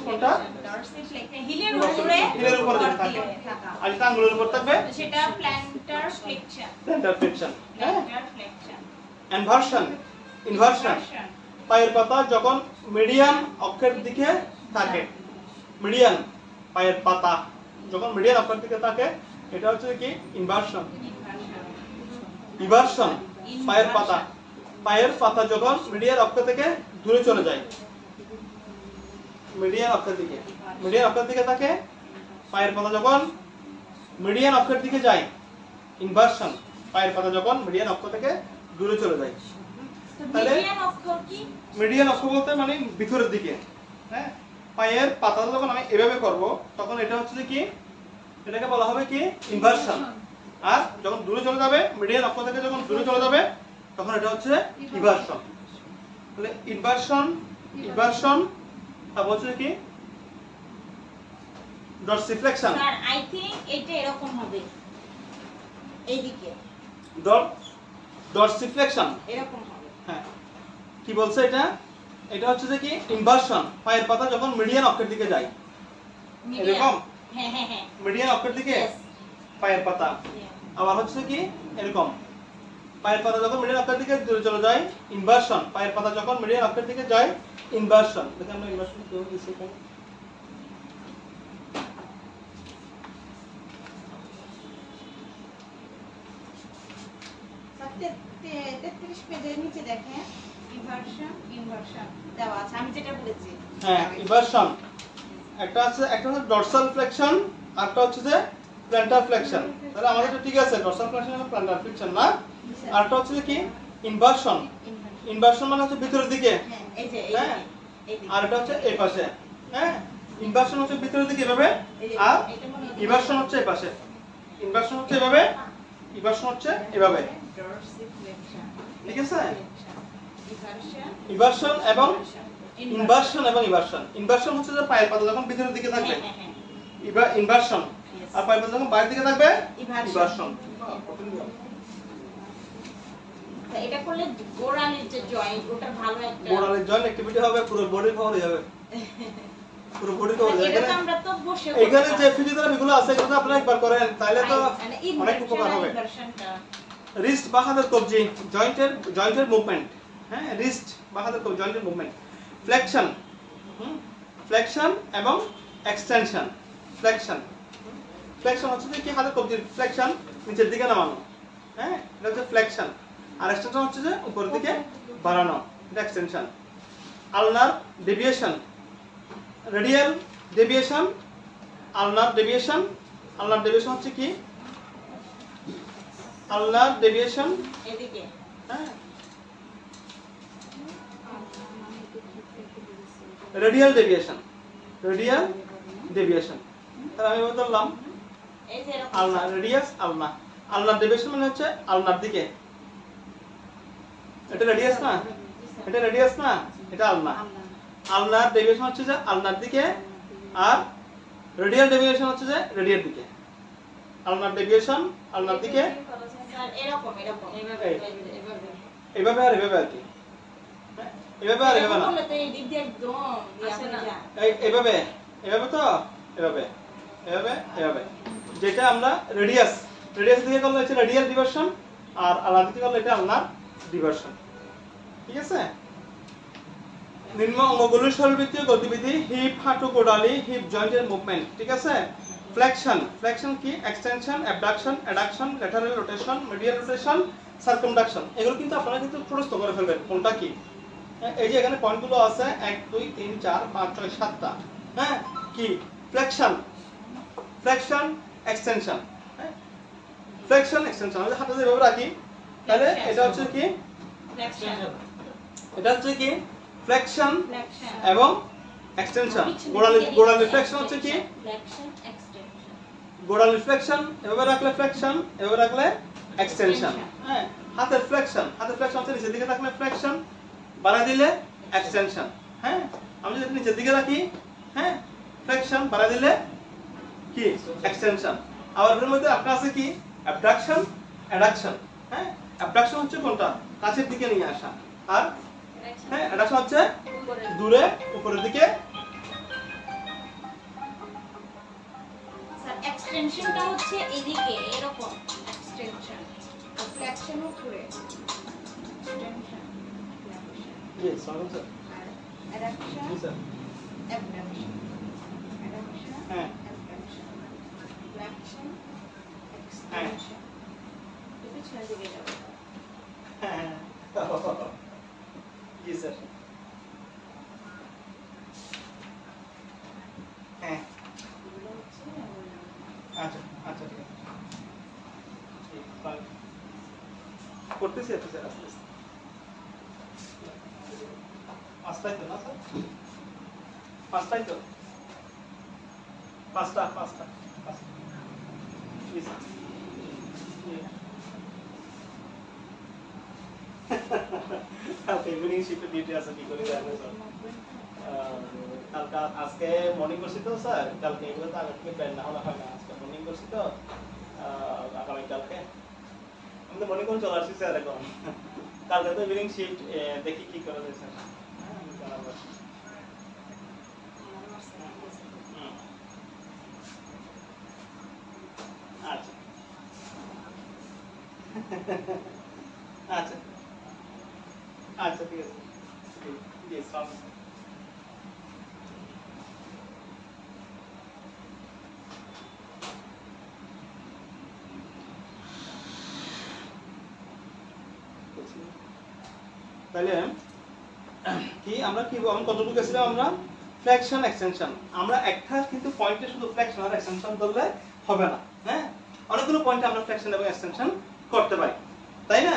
A: কোনটা?
B: হিলের উপরে
A: থাকে আর এটা আঙ্গুলের উপর থাকবে,
B: সেটা প্ল্যান্টার ফ্লেকশন।
A: ইনভার্সন পায়ের পাতা যখন মিডিয়ান অক্ষের দিকে থাকে। পায়ের পাতা যখন মিডিয়ান অক্ষের দিকে থাকে এটা হচ্ছে কি? ইনভার্সন। পায়ের পাতা যখন মিডিয়ান অক্ষ থেকে দূরে চলে যায়, মিডিয়ান অক্ষের দিকে থাকে। পায়ের পাতা যখন মিডিয়ান অক্ষের দিকে যায়, ইনভার্সন। পায়ের পাতা যখন মিডিয়ান অক্ষ থেকে দূরে চলে যায়। তাহলে মিডিয়ান অক্ষ বলতে মানে ভিতরের দিকে। হ্যাঁ, পায়ের পাতা যখন আমি এভাবে করব তখন এটা হচ্ছে কি? এটাকে বলা হবে কি? ইনভার্সন। আর যখন দূরে চলে যাবে, মিডিয়ান অক্ষ থেকে যখন দূরে চলে যাবে তখন এটা হচ্ছে ইনভার্সন। তাহলে ইনভার্সন তারপর হচ্ছে কি? ডরসিফ্লেকশন।
B: স্যার আই থিং এটা এরকম হবে, এইদিকে
A: ডরসিফ্লেকশন
B: এরকম হবে।
A: হ্যাঁ, কি বলছে এটা? এটা হচ্ছে যে কি? ইনভার্সন। পায়ের পাতা যখন মিডিয়ান অক্ষের দিকে যায় এরকম,
B: হ্যাঁ
A: মিডিয়ান অক্ষের দিকে পায়ের পাতা। আবার হচ্ছে কি? এরকম পায়ের পাতা যখন মিডিয়ান অক্ষের দিকে দূরে চলে যায়, ইনভার্সন। পায়ের পাতা যখন মিডিয়ান অক্ষের দিকে যায়, ইনভার্সন। দেখেন আমরা ইনভার্সন কিভাবে দিচ্ছি এখানে।
B: সাথে 33 পেজের নিচে দেখেন ইনভার্সন দেওয়া আছে, আমি যেটা বলেছি।
A: হ্যাঁ, ইনভার্সন একটা হচ্ছে ডরসাল ফ্লেকশন, আরটা হচ্ছে যে প্ল্যান্টার ফ্লেকশন। তাহলে আমাদের এটা ঠিক আছে, ডরসাল ফ্লেকশন এবং প্ল্যান্টার ফ্লেকশন না। আরটা হচ্ছে কি? ইনভার্সন ইনভার্সন মানে হচ্ছে ভিতরের দিকে
B: হ্যাঁ এই যে
A: হ্যাঁ
B: এই দিকে
A: আর এটা হচ্ছে এই পাশে হ্যাঁ ইনভার্সন হচ্ছে ভিতরের দিকে এভাবে আর ইনভার্সন হচ্ছে এই পাশে ইনভার্সন হচ্ছে এভাবে ইনভার্সন হচ্ছে এভাবে ঠিক আছে ইনভার্সন এবং ইনভার্সন ইনভার্সন হচ্ছে যে পায়ের পাতা যখন ভিতরের দিকে থাকবে ইনভার্সন আর পায়ের পাতা যখন বাইরের দিকে থাকবে ইনভার্সন
B: এটা করলে গোড়ালির যে জয়েন্ট ওটা ভালো একটা
A: গোড়ালির জয়েন্ট অ্যাক্টিভিটি হবে পুরো বডি কভার হয়ে যাবে পুরো বডি কভার হয়ে
B: এটা
A: যাবে
B: তো আমরা তো বসে
A: এখানে যে ফিজিওথেরাপি গুলো আছে এগুলো আপনারা একবার করেন তাহলে তো অনেক উপকার হবে রিস্ট বা হাতের কবজি জয়েন্টের মুভমেন্ট হ্যাঁ রিস্ট বা হাতের কবজি জয়েন্টের মুভমেন্ট ফ্লেকশন ফ্লেকশন এবং এক্সটেনশন ফ্লেকশন হচ্ছে যে কি হাতের কবজির ফ্লেকশন নিচের দিকে নামানো হ্যাঁ এটা হচ্ছে ফ্লেকশন আর এক্সটেনশন হচ্ছে যে উপরের দিকে বাড়ানো এটা extension ulnar deviation radial deviation ulnar deviation হচ্ছে কি আলনার ডেভিয়েশন
B: এদিকে
A: হ্যাঁ রেডিয়াল ডেভিয়েশন তাহলে আমি বললাম
B: এই যে এরকম
A: আলনা রেডিয়াস আলনার ডেভিয়েশন মানে হচ্ছে আলনার দিকে এটা রেডিয়াস না এটা আলনার ডেভিয়েশন হচ্ছে যে আলনার দিকে আর রেডিয়াল ডেভিয়েশন হচ্ছে যে রেডিয়াল দিকে আলনার ডেভিয়েশন আলনার দিকে
B: স্যার এরকম
A: এইভাবে আর এইভাবে আর কি এইভাবে আর এইভাবে না
B: বললে তো এই দিক দিয়ে একদম আসে না
A: এইভাবে তো এইভাবে যেটা আমরা রেডিয়াস দিকে করলে হচ্ছে রেডিয়াল ডিভারশন আর আলনার দিকে করলে এটা আলনার ডিভারশন ঠিক আছে নিম্ন অঙ্গগুলোর শরীরবৃত্তীয় গতিবিধি হিপ হাঁটু গোড়ালি হিপ জয়েন্টের মুভমেন্ট ঠিক আছে ফ্লেকশন কি extension abduction adduction lateral rotation medial rotation circumduction এগুলো কিন্তু আপনারা কিন্তু মুখস্থ করে ফেলবেন কোনটা কি এই যে এখানে পয়েন্টগুলো আছে 1 2 3 4 5 6 7টা হ্যাঁ কি ফ্লেকশন এক্সটেনশন হ্যাঁ ফ্লেকশন এক্সটেনশন আমরা হাতে যেভাবে রাখি তাহলে এটা হচ্ছে কি ফ্লেকশন এবং এক্সটেনশন গোড়ালি ফ্লেকশন হচ্ছে কি গোড়ালি ফ্লেকশন এভাবে রাখলে ফ্লেকশন এভাবে রাখলে এক্সটেনশন হ্যাঁ হাতের ফ্লেকশন হচ্ছে নিচের দিকে রাখলে ফ্লেকশন বাড়া দিলে এক্সটেনশন হ্যাঁ আমি যদি নিচের দিকে রাখি হ্যাঁ ফ্লেকশন বাড়া দিলে কি এক্সটেনশন আবার এর মধ্যে আপনার আছে কি অ্যাবডাকশন অ্যাডাকশন হ্যাঁ অ্যাবডাকশন হচ্ছে কোনটা কাছের দিকে নিয়ে আসা আর হ্যাঁ অ্যাডাকশন হচ্ছে দূরে উপরের দিকে
B: স্যার এক্সটেনশনটা হচ্ছে এদিকে এরকম এক্সটেনশন আর ফ্লেকশন উপরে এক্সটেনশন
A: জি সরি স্যার
B: অ্যাডাকশন
A: জি স্যার
B: অ্যাবডাকশন
A: হ্যাঁ
B: ফ্লেকশন এক্সটেনশন এটা ছেড়ে দিকে যাবে
A: হ্যাঁ জি স্যার হ্যাঁ আচ্ছা ঠিক আছে করতেছি আচ্ছা স্যার আস্তে আস্তে পাঁচটাই তো না স্যার পাঁচটা জি স্যার কালকে ইভিনিং শিফটে ডিউটি আছে কি করে জানেন স্যার কালকে আজকে মর্নিং করছি তো স্যার কালকে এগুলো তো আগে থেকে প্ল্যান না হলে হয় না আজকে মর্নিং করছি তো আগামী কালকে আমি তো মর্নিং করে চলে আসছি স্যার এখন কালকে তো ইভিনিং শিফট দেখি কি করা যায় স্যার আচ্ছা আচ্ছা আচ্ছা ঠিক আছে জি সব তাহলে কি আমরা কি আমি কতটুকু গেছিলাম আমরা ফ্লেকশন এক্সটেনশন আমরা একটা কিন্তু পয়েন্টে শুধু ফ্লেকশন আর এক্সটেনশন করলে হবে না হ্যাঁ অনেকগুলো পয়েন্টে আমরা ফ্লেকশন এবং এক্সটেনশন করতে পারি তাই না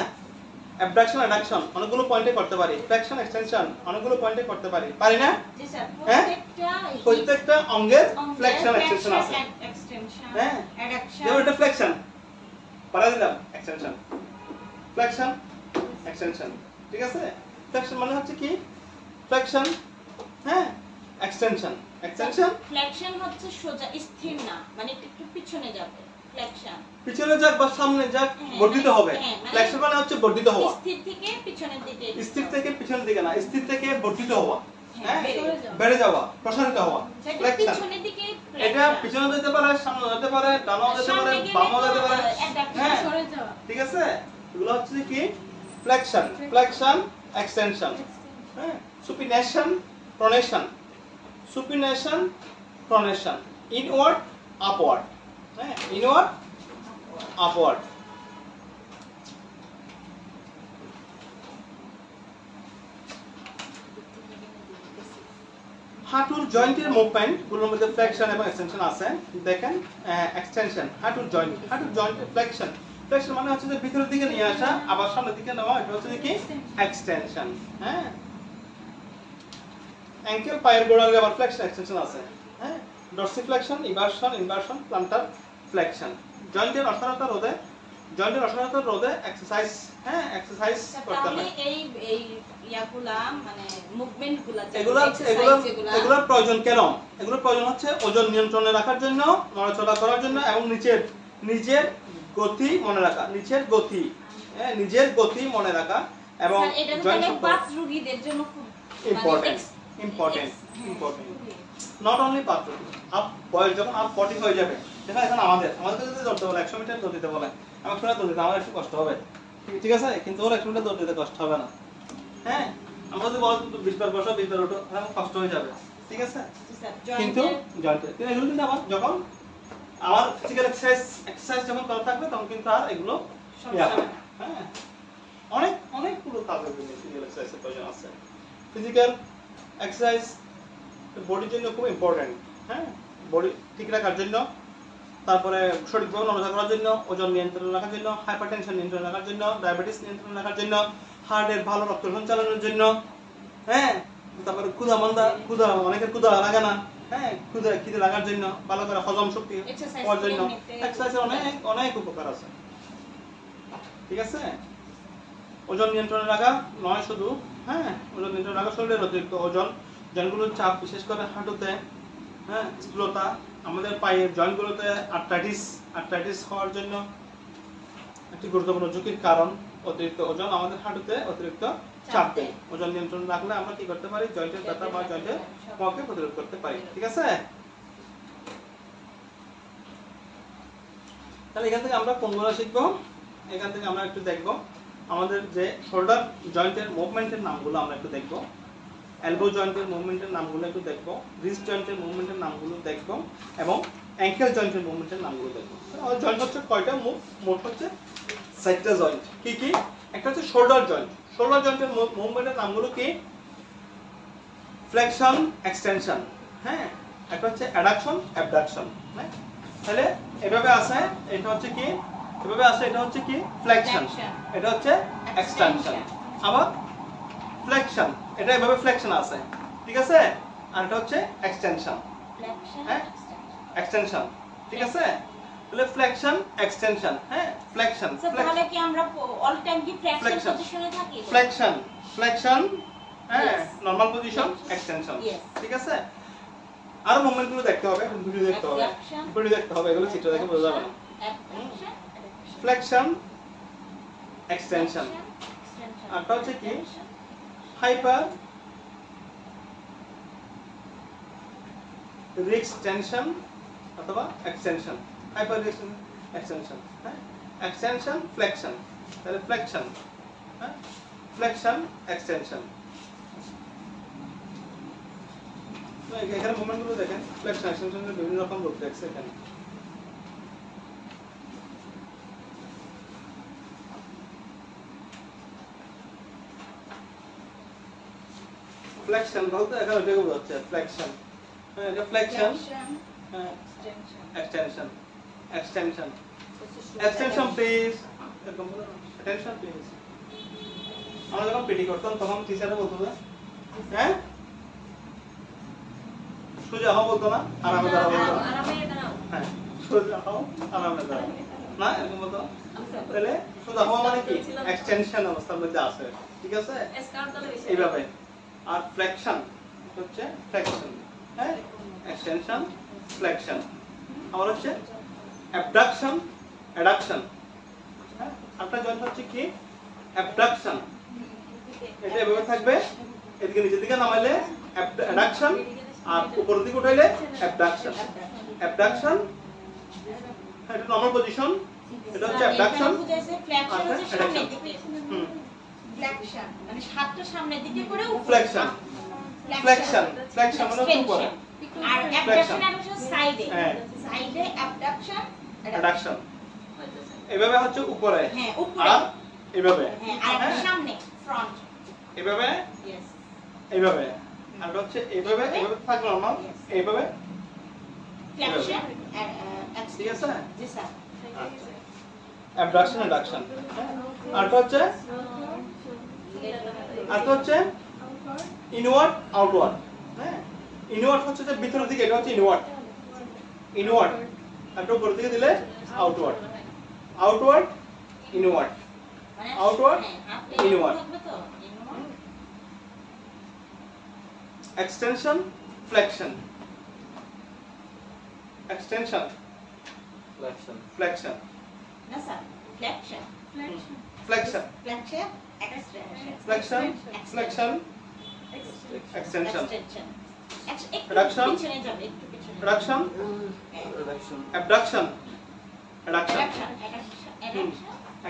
A: অ্যাবডাকশন অ্যাডাকশন অনেকগুলো পয়েন্টে করতে পারি, ফ্লেকশন এক্সটেনশন অনেকগুলো পয়েন্টে করতে পারি, পারি না?
B: জি স্যার
A: হ্যাঁ?
B: প্রত্যেকটা
A: প্রত্যেকটা অঙ্গের ফ্লেকশন এক্সটেনশন আছে।
B: এক্সটেনশন
A: হ্যাঁ।
B: অ্যাডাকশন
A: যেমন এটা ফ্লেকশন পারা দিলাম, এক্সটেনশন ফ্লেকশন এক্সটেনশন, ঠিক আছে? ফ্লেকশন মানে হচ্ছে কি ফ্লেকশন, হ্যাঁ, এক্সটেনশন এক্সটেনশন।
B: ফ্লেকশন হচ্ছে সোজা স্থির না, মানে একটু পিছনে যাবে ফ্লেকশন,
A: পিছনে যাক বা সামনে যাক বর্ধিত হবে। ফ্লেকশন মানে হচ্ছে বর্ধিত হওয়া,
B: স্থির থেকে পিছনের দিকে,
A: স্থির থেকে পিছনের দিকে না, স্থির থেকে বর্ধিত হওয়া, হ্যাঁ,
B: বেড়ে
A: বেড়ে যাওয়া, প্রসারিত হওয়া, ফ্লেকশন।
B: পিছনের দিকে
A: এটা পিছনে যেতে পারে, সামনে যেতে পারে, ডানাও যেতে পারে, বামও যেতে পারে, হ্যাঁ, ঠিক আছে? এগুলো হচ্ছে কি ফ্লেকশন, ফ্লেকশন এক্সটেনশন, হ্যাঁ, সুপিনেশন প্রোনেশন, সুপিনেশন প্রোনেশন, ইনওয়ার্ড আপওয়ার্ড, হ্যাঁ, ইনওয়ার্ড আপওয়ার্ড। হাঁটুর জয়েন্টের মুভমেন্ট গুলোর মধ্যে ফ্লেকশন এবং এক্সটেনশন আছে। দেখেন এক্সটেনশন, হাঁটুর জয়েন্ট, হাঁটুর জয়েন্টের ফ্লেকশন, ফ্লেকশন মানে হচ্ছে যে ভিতরের দিকে নিয়ে আসা আবার সামনের দিকে নেওয়া, এটা হচ্ছে কি এক্সটেনশন, হ্যাঁ। অ্যাঙ্কেল পায়ের গোড়ালির আবার ফ্লেকশন এক্সটেনশন আছে, হ্যাঁ, ডর্সিফ্লেকশন, ইনভার্সন, প্লান্টার ফ্লেকশন। জয়েন্টের অসারতা রোধে, জয়েন্টের অসারতা রোধে এক্সারসাইজ, হ্যাঁ, এক্সারসাইজ করতে
B: তাহলে
A: হয়।
B: এই ইয়াগুলা মানে মুভমেন্টগুলা
A: এগুলোর প্রয়োজন কেন? এগুলোর প্রয়োজন হচ্ছে ওজন নিয়ন্ত্রণে রাখার জন্য, নড়াচড়া করার জন্য এবং নিজের গতি মনে রাখা, নিজের গতি, হ্যাঁ, নিজের গতি মনে রাখা এবং জয়েন্ট
B: বাত রোগীদের জন্য খুব
A: ইম্পর্টেন্ট নট অনলি পাত্র আপ বয়স যখন আপ 40 হয়ে যাবে, দেখা এখন আমাদের যদি দৌড়তে বলে 100 মিটার দৌড় দিতে বলে, আমার শুনে দৌড় দিতে আমার একটু কষ্ট হবে, ঠিক আছে? কিন্তু ওর 100 মিটার দৌড় দিতে কষ্ট হবে না, হ্যাঁ। আমরা যদি বল 20 বার বসো 20 বার ওঠো, তাহলে কষ্ট হয়ে যাবে, ঠিক আছে? কিন্তু জয়েন্টে এগুলো কিন্তু আমার যখন আমার ফিজিক্যাল এক্সারসাইজ যখন করা থাকবে তখন কিন্তু আর এগুলো হ্যাঁ, অনেকগুলো কাজের জন্য ফিজিক্যাল এক্সারসাইজের প্রয়োজন আছে। ফিজিক্যাল এক্সারসাইজ বডির জন্য খুব ইম্পর্টেন্ট, হ্যাঁ, বডি ঠিক রাখার জন্য, তারপরে সঠিকভাবে নড়াচড়া করার জন্য, ওজন নিয়ন্ত্রণে রাখার জন্য, হাইপারটেনশন নিয়ন্ত্রণে রাখার জন্য, ডায়াবেটিস নিয়ন্ত্রণে রাখার জন্য, হার্টের ভালো রক্ত সঞ্চালনের জন্য, হ্যাঁ, তারপরে ক্ষুধা অনেকের ক্ষুধা লাগে না, হ্যাঁ, খিদে লাগার জন্য, ভালো করে হজম শক্তি হওয়ার জন্য এক্সারসাইজের অনেক উপকার আছে, ঠিক আছে? ওজন নিয়ন্ত্রণে রাখা নয় শুধু, হ্যাঁ, ওজন নিয়ন্ত্রণে রাখা, শরীরের অতিরিক্ত ওজন, জয়েন্টগুলোর চাপ, বিশেষ করে হাঁটুতে, হ্যাঁ, স্থূলতা, আমাদের পায়ের জয়েন্টগুলোতে আর্থ্রাইটিস হওয়ার জন্য একটি গুরুত্বপূর্ণ ঝুঁকির কারণ অতিরিক্ত ওজন, আমাদের হাঁটুতে অতিরিক্ত চাপ দেয়। ওজন নিয়ন্ত্রণ রাখলে আমরা কি করতে পারি? জয়েন্টের ব্যথা বা জয়েন্টের পক্ষে প্রতিরোধ করতে পারি, ঠিক আছে? তাহলে এখান থেকে আমরা কোনগুলো শিখবো? এখান থেকে আমরা একটু দেখবো আমাদের যে শোল্ডার জয়েন্টের মুভমেন্টের নামগুলো আমরা একটু দেখবো, এলবো জয়েন্টের মুভমেন্টের নামগুলো একটু দেখবো, রিস্ট জয়েন্টের মুভমেন্টের নামগুলো দেখবো এবং অ্যাঙ্কেল জয়েন্টের মুভমেন্টের নামগুলো দেখবো। আমাদের জয়েন্ট হচ্ছে কয়টা? মোট হচ্ছে 4টা জয়েন্ট। কি কি? একটা হচ্ছে শোল্ডার জয়েন্ট। শোল্ডার জয়েন্টের মুভমেন্টের নামগুলো কি? ফ্লেকশন, এক্সটেনশন, হ্যাঁ, একটা হচ্ছে অ্যাডাকশন, অ্যাবডাকশন, হ্যাঁ। তাহলে এভাবে আছে, এটা হচ্ছে কি? এভাবে আছে, এটা হচ্ছে কি? ফ্লেকশন, এটা হচ্ছে এক্সটেনশন। আবার ফ্লেকশন, এটা এভাবে ফ্লেকশন আছে, ঠিক আছে? আর এটা হচ্ছে এক্সটেনশন, হ্যাঁ, এক্সটেনশন, ঠিক আছে? তাহলে ফ্লেকশন, এক্সটেনশন, হ্যাঁ, ফ্লেকশন,
B: তাহলে কি আমরা অল টাইম কি ফ্লেকশন পজিশনে থাকি?
A: ফ্লেকশন, হ্যাঁ, নরমাল পজিশন, এক্সটেনশন, ঠিক আছে? আর মুভমেন্টগুলো দেখতে হবে, ভিডিও দেখতে হবে, এগুলো চিত্র দেখে বোঝা যাবে না। ফ্লেকশন, এক্সটেনশন, আরটা হচ্ছে কি? হাইপার রিক্সটেনশন অথবা এক্সটেনশন, হাইপার এক্সটেনশন, হ্যাঁ, এক্সটেনশন, ফ্লেকশন, তাহলে ফ্লেকশন, হ্যাঁ, ফ্লেকশন, এক্সটেনশন। তো এখানে মুভমেন্টগুলো দেখেন, ফ্লেকশন, এক্সটেনশনের বিভিন্ন রকম রূপ দেখছে এখানে। ফ্লেকশন বলতে এখানে এটাকে বোঝাচ্ছে ফ্লেকশন, হ্যাঁ, এটা ফ্লেকশন, হ্যাঁ, এক্সটেনশন, এক্সটেনশন, এক্সটেনশন প্লিজ, এরকম বলো, এক্সটেনশন প্লিজ। আমরা যখন পেটি করতাম তখন টিচারে বলতো যে হ্যাঁ সোজা হও বলতো না, আরামে দাঁড়াও বলতো না। হ্যাঁ সোজা হও আরামে দাঁড়াও না, এরকম বলতো। তাহলে সোজা হওয়া মানে কি এক্সটেনশন অবস্থার মধ্যে আছে, ঠিক আছে এইভাবে। আর ফ্লেকশন হচ্ছে ফ্লেকশন, হ্যাঁ এক্সটেনশন ফ্লেকশন। আমার হচ্ছে অ্যাবডাকশন অ্যাডাকশন। হ্যাঁ একটা জয়েন্ট হচ্ছে কি অ্যাবডাকশন, এটা এভাবে থাকবে, এদিকে নিচের দিকে নামাইলে অ্যাডাকশন, আর উপরের দিকে উঠাইলে অ্যাবডাকশন। অ্যাবডাকশন এটা নরমাল পজিশন, এটা হচ্ছে অ্যাবডাকশন।
B: ফ্লেকশন হচ্ছে সামনের দিকে, ফ্লেকশন মানে হাতটা সামনের দিকে করে
A: ফ্লেকশন ফ্লেকশন ফ্লেকশন মানে উপরে,
B: আর অ্যাবডাকশন হচ্ছে সাইডে, সাইডে অ্যাবডাকশন
A: অ্যাডাকশন। এভাবে হচ্ছে উপরে,
B: হ্যাঁ উপরে,
A: আর এভাবে,
B: হ্যাঁ আর সামনে ফ্রন্ট,
A: এভাবে
B: यस
A: এইভাবে, আর হচ্ছে এইভাবে, এইভাবে থাকবে নরমাল, এইভাবে
B: ফ্লেকশন
A: ঠিক আছে।
B: জি স্যার
A: অ্যাবডাকশন অ্যাডাকশন। আর হচ্ছে ইনওয়ার্ড আউটওয়ার্ড। হ্যাঁ ইনওয়ার্ড হচ্ছে যে ভিতরের দিকে, এটা হচ্ছে ইনওয়ার্ড, ইনওয়ার্ড। আর উপরের দিকে দিলে outward, outward inward, outward inward. Extension flexion, extension
C: flexion
A: flexion
B: না sir flexion
A: flexion
B: flexion extension
A: flexion flexion extension
B: extension
A: Reduction.
B: পিছনে যাবে একটু পিছনে
A: রিডাকশন
C: রিডাকশন
A: অ্যাবডাকশন অ্যাডাকশন।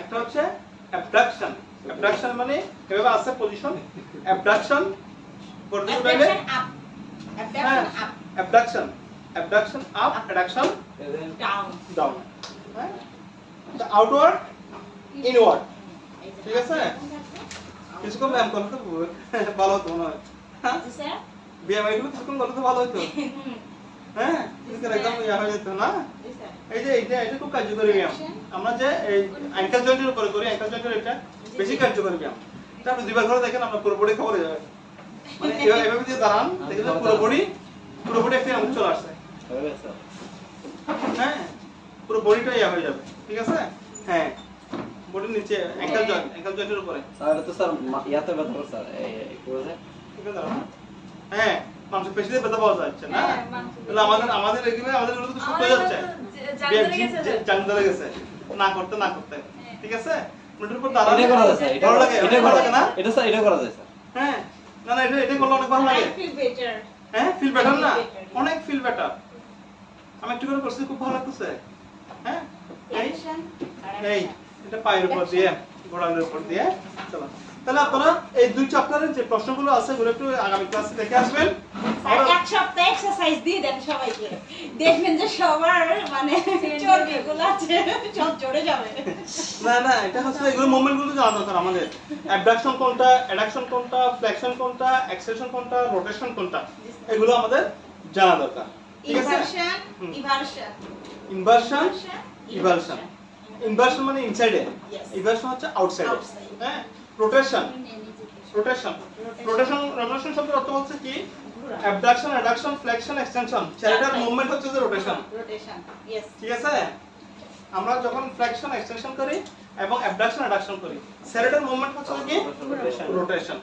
A: একটা হচ্ছে অ্যাবডাকশন, অ্যাবডাকশন মানে এভাবে আছে পজিশন, অ্যাবডাকশন করতে গেলে
B: up abduction up
A: abduction, abduction up, addiction
B: down
A: down. হ্যাঁ আউটওয়ার্ড ইনওয়ার্ড, ঠিক আছে। কিছুক্ষণ ব্যায়াম করলে তো ভালো হতো মনে হয়। হ্যাঁ
B: জি স্যার
A: ব্যায়াম একটু কিছুক্ষণ করলে তো ভালো হতো। হ্যাঁ একদম ইয়া হয়ে যেত না।
B: জি স্যার
A: এই যে এটা খুব কার্যকরী ব্যায়াম। আমরা যে এই অ্যাঙ্কেল জয়েন্টের উপরে করি, অ্যাঙ্কেল জয়েন্টের এটা বেশি কার্যকরী ব্যায়াম। এটা আপনি দুইবার করে দেখেন, আমরা পুরো বডি কভার হয়ে যাবে। মানে এভাবে দিয়ে দাঁড়ান, দেখেন পুরো বডি একটা আমুক চলে আসছে।
C: হবে স্যার
A: হ্যাঁ পুরো বডিটা ইয়া হয়ে যাবে, ঠিক আছে। হ্যাঁ বডির নিচে অ্যাঙ্কেল জয়েন্টের উপরে।
C: স্যার এটা তো স্যার ইয়াতে ব্যথা করে স্যার এই করে
A: ঠিক আছে দাঁড়ান। হ্যাঁ মানুষের পেশিতে ব্যথা পাওয়া যাচ্ছে না, তাহলে আমাদের এগুলো তো সুস্থ হয়ে যাচ্ছে, জান ধরে গেছে না করতে ঠিক আছে। মুঠের উপর দাঁড়ান,
C: এটা করা যায় স্যার,
A: ভালো লাগে,
C: এটা
A: ভালো
C: করা
A: লাগে না?
C: এটা স্যার এটা করা যায় স্যার।
A: হ্যাঁ না এটা করলে অনেক ভালো লাগে।
B: ফিল বেটার
A: হ্যাঁ ফিল বেটার না, অনেক ফিল বেটার। আমি একটু করে করছি, খুব ভালো লাগতেছে। হ্যাঁ
B: অ্যাকশন
A: এই এটা পায়ের উপর দিয়ে, গোড়ালির উপর দিয়ে। চলো তাহলে আপনারা এই দুই চ্যাপ্টারের যে প্রশ্নগুলো আছে ওগুলো একটু আগামী ক্লাসে দেখে আসবেন।
B: এক সপ্তাহ এক্সারসাইজ দিয়ে দেন সবাইকে, দেখবেন যে সবার মানে চর্বিগুলো আছে সব জড়ে যাবে।
A: না এটা হচ্ছে এগুলো মুভমেন্টগুলো জানা দরকার আমাদের। অ্যাবডাকশন কোনটা, অ্যাডাকশন কোনটা, ফ্লেকশন কোনটা, এক্সটেনশন কোনটা, রোটেশন কোনটা, এগুলো আমাদের জানা দরকার, ঠিক আছে। ইনভার্সন ইভালশন। ইনভার্সন মানে ইনসাইডে, ইভালশন হচ্ছে আউটসাইডে। হ্যাঁ রোটেশন রোটেশন শব্দের অর্থ হচ্ছে কি অ্যাবডাকশন অ্যাডাকশন ফ্লেকশন এক্সটেনশন, চারটার মুভমেন্ট হচ্ছে যে রোটেশন, ঠিক আছে। আমরা যখন ফ্লেকশন এক্সটেনশন করি এবং অ্যাবডাকশন অ্যাডাকশন করি, চারটার মুভমেন্ট হচ্ছে কি রোটেশন।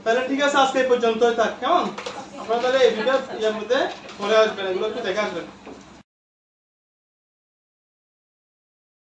A: তাহলে ঠিক আছে, আজকে এই পর্যন্তই থাক, কেমন? আপনারা তাহলে এই ভিডিও ইয়ার মধ্যে পরে আসবেন, এগুলো একটু দেখে আসবেন।